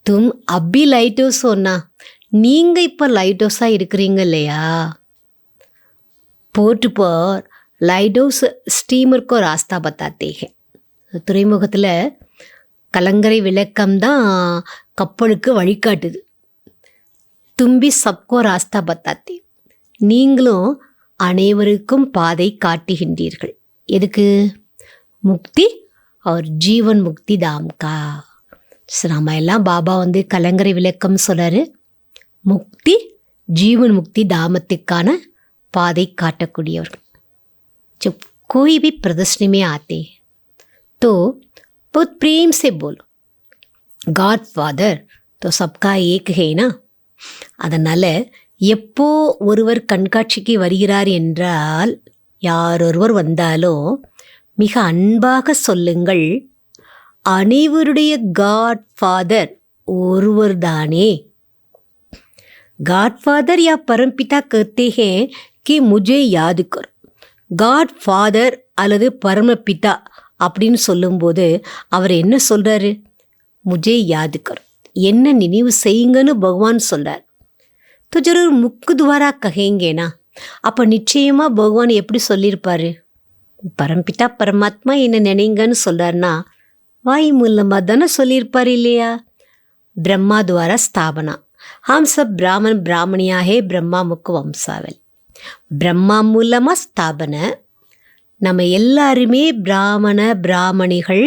தும் அபி லைட் ஹவுஸ் சொன்னா, நீங்கள் இப்போ லைட் ஹவுஸாக இருக்கிறீங்க இல்லையா? போர்ட் पर लाइट हाउस स्टीमर को रास्ता बताते हैं. துறைமுகத்தில் கலங்கரை விளக்கம் தான் கப்பலுக்கு வழிகாட்டுது. தும்பி சப்கோ ராஸ்தா பத்தாத்தே, நீங்களும் அனைவருக்கும் பாதை காட்டுகின்றீர்கள். எதுக்கு? முக்தி और ஜீவன் முக்தி தாம்கா. நம்ம எல்லாம் பாபா வந்து கலங்கரை விளக்கம் சொல்கிறாரு, முக்தி ஜீவன் முக்தி தாமத்துக்கான பாதை காட்டக்கூடியவர்கள். जब कोई भी प्रदर्शनी में आते हैं तो बहुत प्रेम से बोलो गॉड फादर तो सबका एक है ना. அதனால் எப்போ ஒருவர் கண்காட்சிக்கு வருகிறார் என்றால், யாரொருவர் வந்தாலோ மிக அன்பாக சொல்லுங்கள், அனைவருடைய காட் ஃபாதர் ஒருவர் தானே. गाड फादर या परमपिता कहते हैं कि मुझे याद करो. காட் ஃபாதர் அல்லது பரமபிதா அப்படின்னு சொல்லும்போது அவர் என்ன சொல்கிறாரு? முஜே யாद करो, என்ன நினைவு செய்யுங்கன்னு பகவான் சொல்கிறார். तो जरूर मुख द्वारा कहेंगेना, அப்போ நிச்சயமாக பகவான் எப்படி சொல்லியிருப்பார்? பரம்பிதா பரமாத்மா என்ன நினைங்கன்னு சொல்கிறாருன்னா வாய் மூலமாக தானே சொல்லியிருப்பார் இல்லையா? பிரம்மா துவாரா ஸ்தாபனா, हम सब ब्राह्मण ब्राह्मणिया है ब्रह्मा मुख वंशावली. பிரம்மா மூலமாக ஸ்தாபனை, நம்ம எல்லாருமே பிராமண பிராமணிகள்,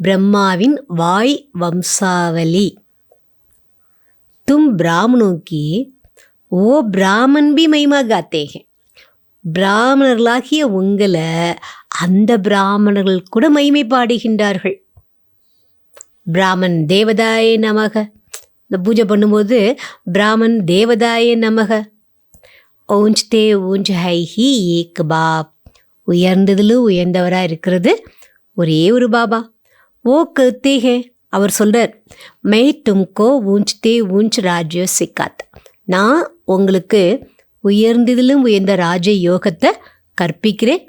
பிரம்மாவின் வாய் வம்சாவளி. தும் பிராமணோं की वो ब्राह्मण भी महिमा गाते हैं. பிராமணர்களாகிய உங்களை அந்த பிராமணர்கள் கூட மகிமை பாடுகின்றார்கள். பிராமன் தேவதாய நமக, இந்த பூஜை பண்ணும்போது பிராமன் தேவதாய நமக. ஊஞ்சதே ஊஞ்ச ஹை ஹி ஏக் பாப், உயர்ந்ததிலும் உயர்ந்தவராக இருக்கிறது ஒரே ஒரு பாபா. ஓ கத்தே ஹே, அவர் சொல்கிறார், மை தும்கோ ஊஞ்சதே ஊஞ்ச் ராஜ்ய சிக்காத், நான் உங்களுக்கு உயர்ந்ததிலும் உயர்ந்த ராஜ யோகத்தை கற்பிக்கிறேன்.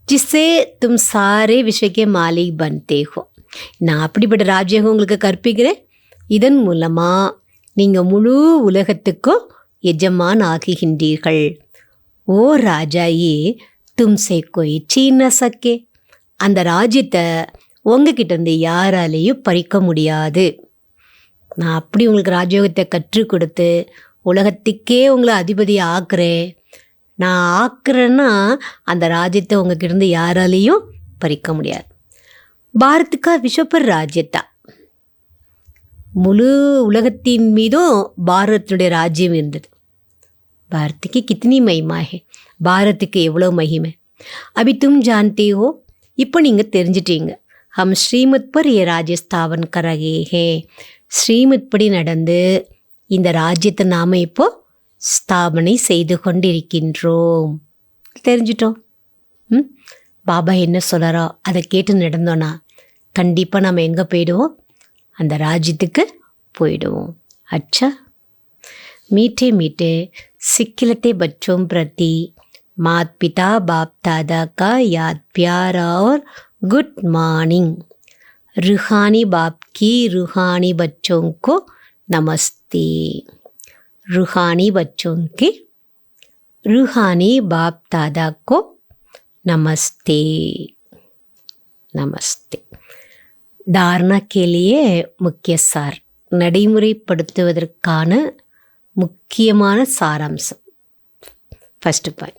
ஜிஸ்ஸே தும் சாரே விஸ்வக்கே மாலிக் பன்தே ஹோ, நான் அப்படிப்பட்ட ராஜயோகம் உங்களுக்கு கற்பிக்கிறேன். இதன் மூலமாக நீங்கள் முழு உலகத்துக்கும் எஜமான் ஆகுகின்றீர்கள். ஓ ராஜாயே தும்சே கோய் சீன சக்கே, அந்த ராஜ்யத்தை உங்ககிட்ட இருந்து யாராலேயும் பறிக்க முடியாது. நான் அப்படி உங்களுக்கு ராஜயோகத்தை கற்றுக் கொடுத்து உலகத்துக்கே உங்களை அதிபதி ஆக்குறேன். நான் ஆக்குறேன்னா அந்த ராஜ்யத்தை உங்ககிட்ட இருந்து யாராலேயும் பறிக்க முடியாது. பாரத்துக்கா விஸ்வப்பர் ராஜ்யத்தா, முழு உலகத்தின் மீதும் பாரதத்துடைய ராஜ்யம் இருந்தது. பாரத்துக்கு கித்தனி மகிமா ஹே, பாரத்துக்கு எவ்வளோ மகிமை. அபி தும் ஜான்தே ஹோ, இப்போ நீங்கள் தெரிஞ்சிட்டீங்க. ஹம் ஸ்ரீமத் பர் ஏ ராஜ்ய ஸ்தாபன் கரகே ஹே, ஸ்ரீமத் படி நடந்து இந்த ராஜ்யத்தை நாம் இப்போ ஸ்தாபனை செய்து கொண்டிருக்கின்றோம். தெரிஞ்சிட்டோம். பாபா என்ன சொல்கிறாரோ அதை கேட்டு நடந்தோன்னா கண்டிப்பாக நம்ம எங்கே போயிடுவோம்? அந்த ராஜ்யத்துக்கு போயிடுவோம். अच्छा, मीठे मीठे सिक्किलते बच्चों प्रति माता पिता बाप दादा का याद प्यार और गुड मॉर्निंग. रूहानी बाप की रूहानी बच्चों को नमस्ते. रूहानी बच्चों के रूहानी बाप दादा को नमस्ते. नमस्ते. தாரணா கேலியே முக்கிய சார், நடைமுறைப்படுத்துவதற்கான முக்கியமான சாராம்சம். फर्स्ट पॉइंट,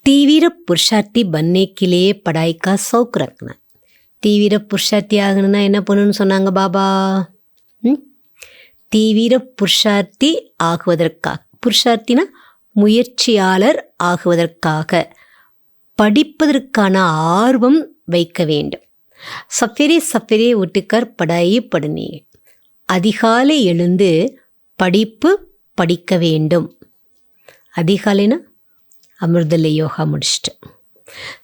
तीव्र पुरुषार्थी बनने के लिए पढ़ाई का शौक रखना. தீவிர புருஷார்த்தி ஆகணும்னா என்ன பண்ணணும்னு சொன்னாங்க பாபா? தீவிர புருஷார்த்தி ஆகுவதற்காக, புருஷார்த்தினா முயற்சியாளர் ஆகுவதற்காக படிப்பதற்கான ஆர்வம் வைக்க வேண்டும். சஃபேரே சஃபேரே ஒட்டுக்கர் படாயி படுனி, அதிகாலை எழுந்து படிப்பு படிக்க வேண்டும். அதிகாலைனா अमृतले योगा मुड़िस्ट.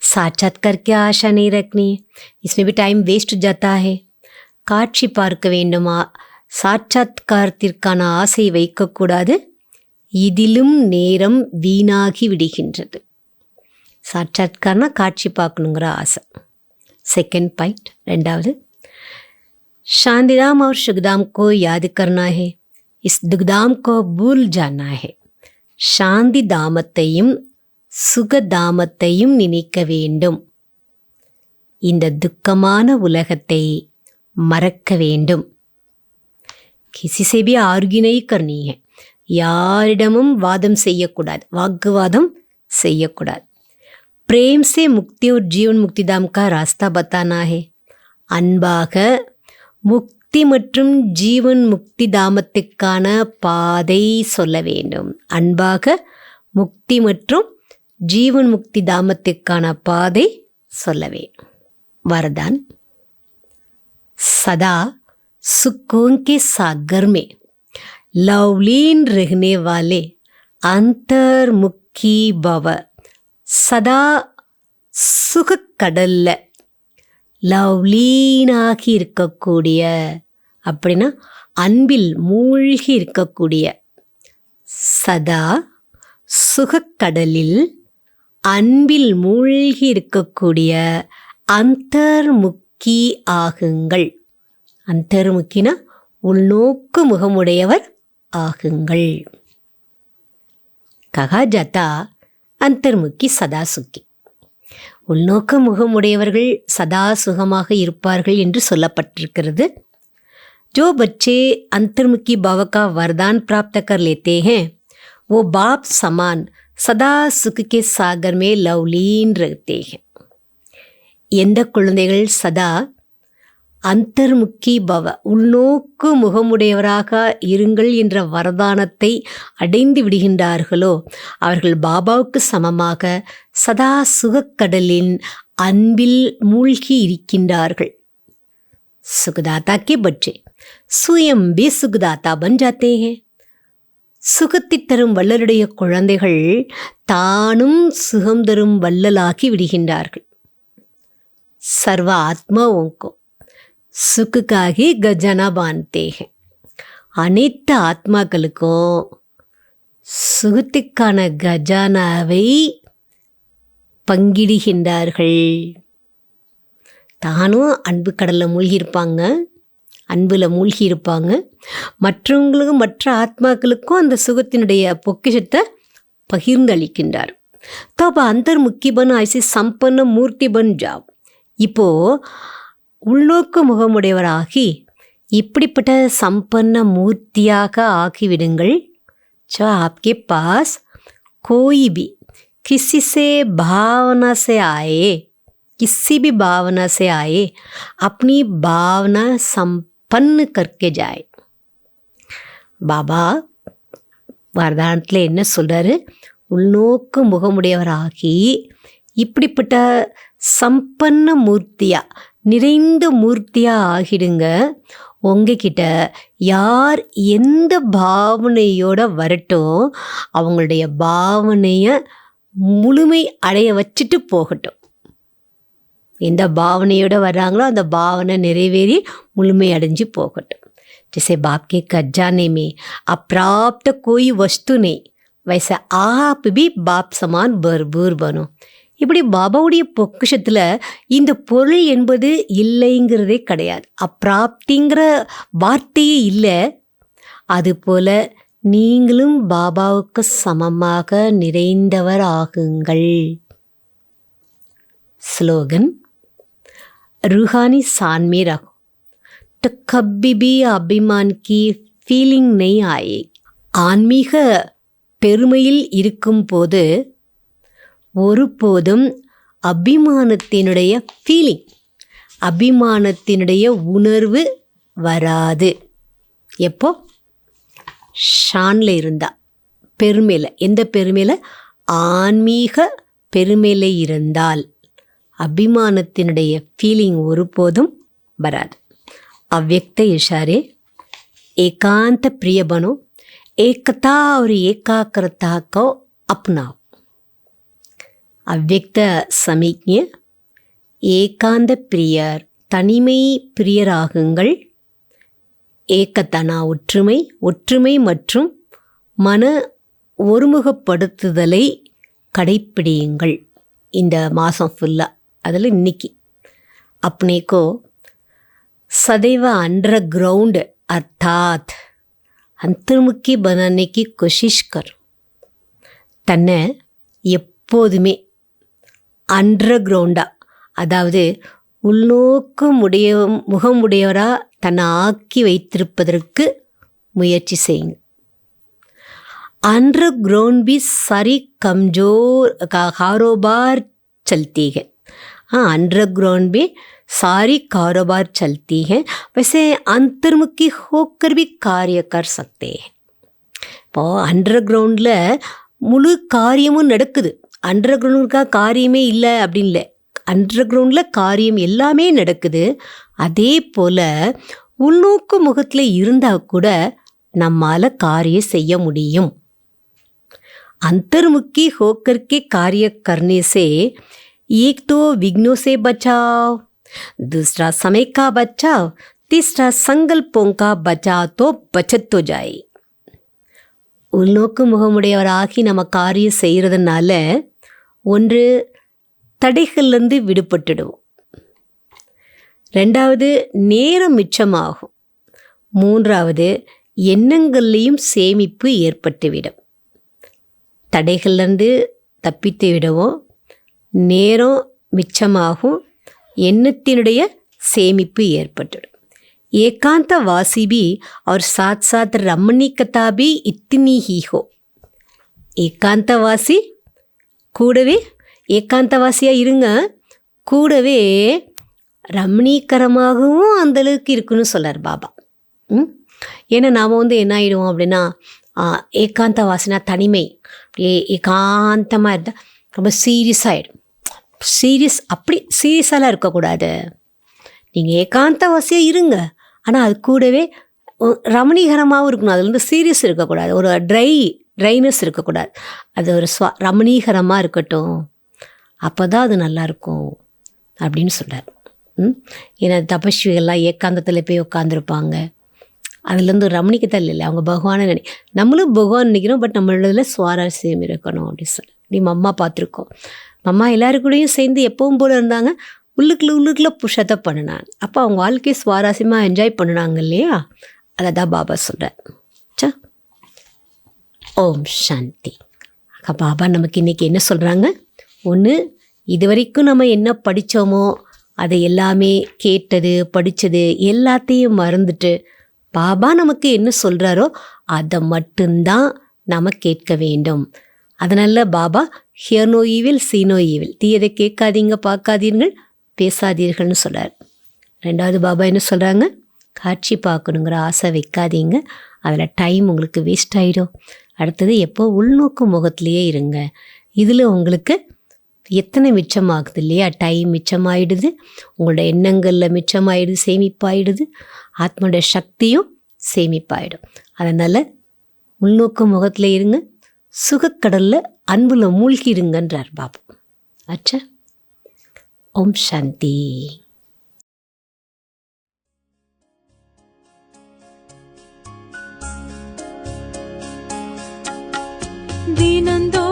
साक्षात्कार की आशा नहीं रखनी, इसमें भी टाइम वेस्ट जाता है. காட்சி பார்க்க வேண்டுமா, சாட்சாத்காரத்திற்கான ஆசை வைக்கக்கூடாது, இதிலும் நேரம் வீணாகி விடுகின்றது. சாட்சாத்காரனா காட்சி பார்க்கணுங்கிற ஆசை. செகண்ட் பாயிண்ட், ரெண்டாவது, शांतिधाम और सुखधाम को याद करना है, इस दुखधाम को भूल जाना है. சாந்தி தாமத்தையும் சுகதாமத்தையும் நினைக்க வேண்டும். இந்த துக்கமான உலகத்தை மறக்க வேண்டும். किसी से भी आर्ग्यू नहीं करनी है. யாரிடமும் வாதம் செய்யக்கூடாது, வாக்குவாதம் செய்யக்கூடாது. प्रेम से मुक्ति और जीवन मुक्तिधाम का रास्ता बताना है. அன்பாக முக்தி மற்றும் ஜீவன் முக்தி தாமத்துக்கான பாதை சொல்ல வேண்டும். அன்பாக முக்தி மற்றும் ஜீவன் முக்தி தாமத்துக்கான பாதை சொல்ல வேண்டும். वरदान, सदा सुकून के सागर में लवलीन रहने वाले अंतर्मुखी भव. सदा சுக கடல்ல லவ்லீனாகி இருக்கக்கூடிய, அப்படின்னா அன்பில் மூழ்கி இருக்கக்கூடிய, சதா சுகக்கடலில் அன்பில் மூழ்கி இருக்கக்கூடிய அந்தர்முக்கி ஆகுங்கள். அந்தர்முக்கினா உள்நோக்கு முகமுடையவர் ஆகுங்கள். கஹா ஜாத்தா அந்தர்முக்கி சதா சுக்கி. உள்நோக்க முகமுடையவர்கள் சதா சுகமாக இருப்பார்கள் என்று சொல்லப்பட்டிருக்கிறது. जो बच्चे अंतर्मुखी भाव का वरदान प्राप्त कर लेते हैं वो बाप समान सदा सुख के सागर में लवलीन रहते हैं. எந்த குழந்தைகள் சதா அந்தர்முக்கி பவ உள்நோக்கு முகமுடையவராக இருங்கள் என்ற வரதானத்தை அடைந்து விடுகின்றார்களோ அவர்கள் பாபாவுக்கு சமமாக சதா சுகக்கடலின் அன்பில் மூழ்கி இருக்கின்றார்கள். சுகதாத்தா கே பச்சே சுயம் பி சுகதாத்தா பன் ஜாத்தே ஹே. சுகத்தை தரும் வள்ளலுடைய குழந்தைகள் தானும் சுகம் தரும் வள்ளலாகி விடுகின்றார்கள். சர்வ ஆத்மாவோங்கோ சுக்குக்காகி கஜானா பான்தே ஹே. அனைத்து ஆத்மாக்களுக்கும் சுகத்துக்கான கஜானாவை பங்கிடுகின்றார்கள். தானும் அன்பு கடலில் மூழ்கியிருப்பாங்க, அன்பில் மூழ்கியிருப்பாங்க. மற்றவங்களுக்கும் மற்ற ஆத்மாக்களுக்கும் அந்த சுகத்தினுடைய பொக்கிஷத்தை பகிர்ந்து அளிக்கின்றார். தப்ப அந்தர்முக்கி பன் ஐசி சம்பன்ன மூர்த்தி பன் ஜாவ். இப்போது உள்நோக்கு முகமுடையவராகி இப்படிப்பட்ட சம்பன்ன மூர்த்தியாக ஆகிவிடுங்கள். जो आपके पास कोई भी किसी से भावना से आए, किसी भी भावना से आए, अपनी भावना संपन्न करके जाए. பாபா வரதானத்தில் என்ன சொல்கிறாரு? உள்நோக்கு முகமுடையவராகி இப்படிப்பட்ட சம்பன்ன மூர்த்தியா, நிறைந்த மூர்த்தியா ஆகிடுங்க. உங்ககிட்ட யார் எந்த பாவனையோட வரட்டும், அவங்களுடைய பாவனையை முழுமை அடைய வச்சுட்டு போகட்டும். எந்த பாவனையோட வர்றாங்களோ அந்த பாவனை நிறைவேறி முழுமை அடைஞ்சு போகட்டும். जैसे बाप के खजाने में अप्राप्त कोई वस्तु नहीं, वैसे आप भी बाप समान भरपूर बनो. இப்படி பாபாவுடைய பொக்கிஷத்தில் இந்த பொருள் என்பது இல்லைங்கிறதே கிடையாது. அப்பிராப்திங்கிற வார்த்தையே இல்லை. அதுபோல் நீங்களும் பாபாவுக்கு சமமாக நிறைந்தவர் ஆகுங்கள். ஸ்லோகன், रूहानी सान में रहो तो कभी भी अभिमान की फीलिंग नहीं आएगी. ஆன்மீக பெருமையில் இருக்கும்போது ஒருபோதும் அபிமானத்தினுடைய ஃபீலிங், அபிமானத்தினுடைய உணர்வு வராது. எப்போ? ஷானில் இருந்தால், பெருமையில். எந்த பெருமையில்? ஆன்மீக பெருமையில் இருந்தால் அபிமானத்தினுடைய ஃபீலிங் ஒருபோதும் வராது. अव्यक्त इशारे, एकांत प्रिय बनो, एकता और एकाग्रता को अपनाओ. அவ்யக்த சமிக்ஞை, ஏகாந்த பிரியர், தனிமை பிரியராகுங்கள். ஏக்கத்தனா ஒற்றுமை, ஒற்றுமை மற்றும் மன ஒருமுகப்படுத்துதலை கடைப்பிடியுங்கள். இந்த மாதம் ஃபுல்லாக. அதில் இன்னைக்கு अपने को सदैव अंडरग्राउंड अर्थात अंतर्मुखी बनाने की कोशिश कर. தன்னை எப்போதுமே அண்டர்கிரவுண்டாக, அதாவது உள்நோக்கு முகமுடையவராக தன்னை ஆக்கி வைத்திருப்பதற்கு முயற்சி செய்யுங்க. अंडरग्राउंड भी सारी कमज़ोर कारोबार चलती है. हाँ, अंडरग्राउंड भी सारी कारोबार चलती है. वैसे अंतर्मुखी होकर भी कार्य कर सकते हैं. இப்போது அண்டர்கிரவுண்டில் முழு காரியமும் நடக்குது. அண்டர்கிரவுண்டுக்காக காரியமே இல்லை அப்படின்னு இல்லை. அண்டர்கிரவுண்டில் காரியம் எல்லாமே நடக்குது. அதே போல் உள்நோக்கு முகத்தில் இருந்தால் கூட நம்மால் காரியம் செய்ய முடியும். अंतर्मुखी होकर के कार्य करने से एक तो विघ्नों से बचाव, दूसरा समय का बचाव, तीसरा संकल्पों का बचाव तो बचत तो जाए. உள்நோக்கு முகமுடையவராகி நம்ம காரியம் செய்கிறதுனால ஒன்று தடைகள்லேருந்து விடுபட்டுடுவோம், ரெண்டாவது நேரம் மிச்சமாகும், மூன்றாவது எண்ணங்கள்லேயும் சேமிப்பு ஏற்பட்டுவிடும். தடைகள்லேருந்து தப்பித்து விடவும், நேரம் மிச்சமாகும், எண்ணத்தினுடைய சேமிப்பு ஏற்பட்டுடும். ஏகாந்தவாசி भी और साथ साथ रमणीकता भी इतनी ही हो. ஏகாந்தவாசி கூடவே ஏகாந்தவாசியாக இருங்க, கூடவே ரமணீகரமாகவும் அந்தளவுக்கு இருக்குன்னு சொல்கிறார் பாபா. ஏன்னா நாம் என்ன ஆகிடுவோம் அப்படின்னா, ஏகாந்தவாசினா தனிமை, ஏகாந்தமாக இருந்தால் ரொம்ப சீரியஸாகிடும். அப்படி சீரியஸாலாம் இருக்கக்கூடாது. நீங்கள் ஏகாந்தவாசியாக இருங்க, ஆனால் அது கூடவே ரமணீகரமாகவும் இருக்கணும். அதில் சீரியஸ் இருக்கக்கூடாது, ஒரு ட்ரைனஸ் இருக்கக்கூடாது. அது ஒரு ரமணீகரமாக இருக்கட்டும், அப்போ தான் அது நல்லாயிருக்கும் அப்படின்னு சொல்கிறார். ஏன்னா தபஸ்விகள்லாம் ஏகாந்தத்தில் போய் உட்காந்துருப்பாங்க, அதுலேருந்து ஒரு ரமணிக்கத்தான் இல்லை, அவங்க பகவானை நம்மளும் பகவான் நினைக்கிறோம், பட் நம்மளதில் சுவாரஸ்யம் இருக்கணும் அப்படின்னு சொல்லி நம்ம அம்மா பார்த்துருக்கோம். அம்மா எல்லாருக்கூடையும் சேர்ந்து எப்பவும் போல் இருந்தாங்க, உள்ளுக்குள்ளே புஷத்தை பண்ணினாங்க. அப்போ அவங்க வாழ்க்கையை சுவாரஸ்யமாக என்ஜாய் பண்ணினாங்க இல்லையா? அதை தான் பாபா சொல்கிறார். ஓம் சாந்தி. பாபா நமக்கு இன்றைக்கி என்ன சொல்கிறாங்க? ஒன்று, இது வரைக்கும் நம்ம என்ன படித்தோமோ அதை எல்லாமே கேட்டது படித்தது எல்லாத்தையும் மறந்துட்டு பாபா நமக்கு என்ன சொல்கிறாரோ அதை மட்டும்தான் நாம் கேட்க வேண்டும். அதனால் Baba hear no evil see no evil, தீயதை கேட்காதீங்க, பார்க்காதீர்கள், பேசாதீர்கள்னு சொல்கிறார். ரெண்டாவது பாபா என்ன சொல்கிறாங்க? காட்சி பார்க்கணுங்கிற ஆசை வைக்காதீங்க, அதில் டைம் உங்களுக்கு வேஸ்ட் ஆகிடும். அடுத்தது எப்போ உள்நோக்கு முகத்திலேயே இருங்க, இதில் உங்களுக்கு எத்தனை மிச்சமாகுது இல்லையா? டைம் மிச்சமாயிடுது, உங்களோட எண்ணங்களில் மிச்சமாயிடுது, சேமிப்பாயிடுது, ஆத்மோட சக்தியும் சேமிப்பாயிடும். அதனால் உள்நோக்கு முகத்தில் இருங்க, சுகக்கடலில் அன்பில் மூழ்கிடுங்கன்றார் பாபு. அச்சா, ஓம் சாந்தி. தினந்தோ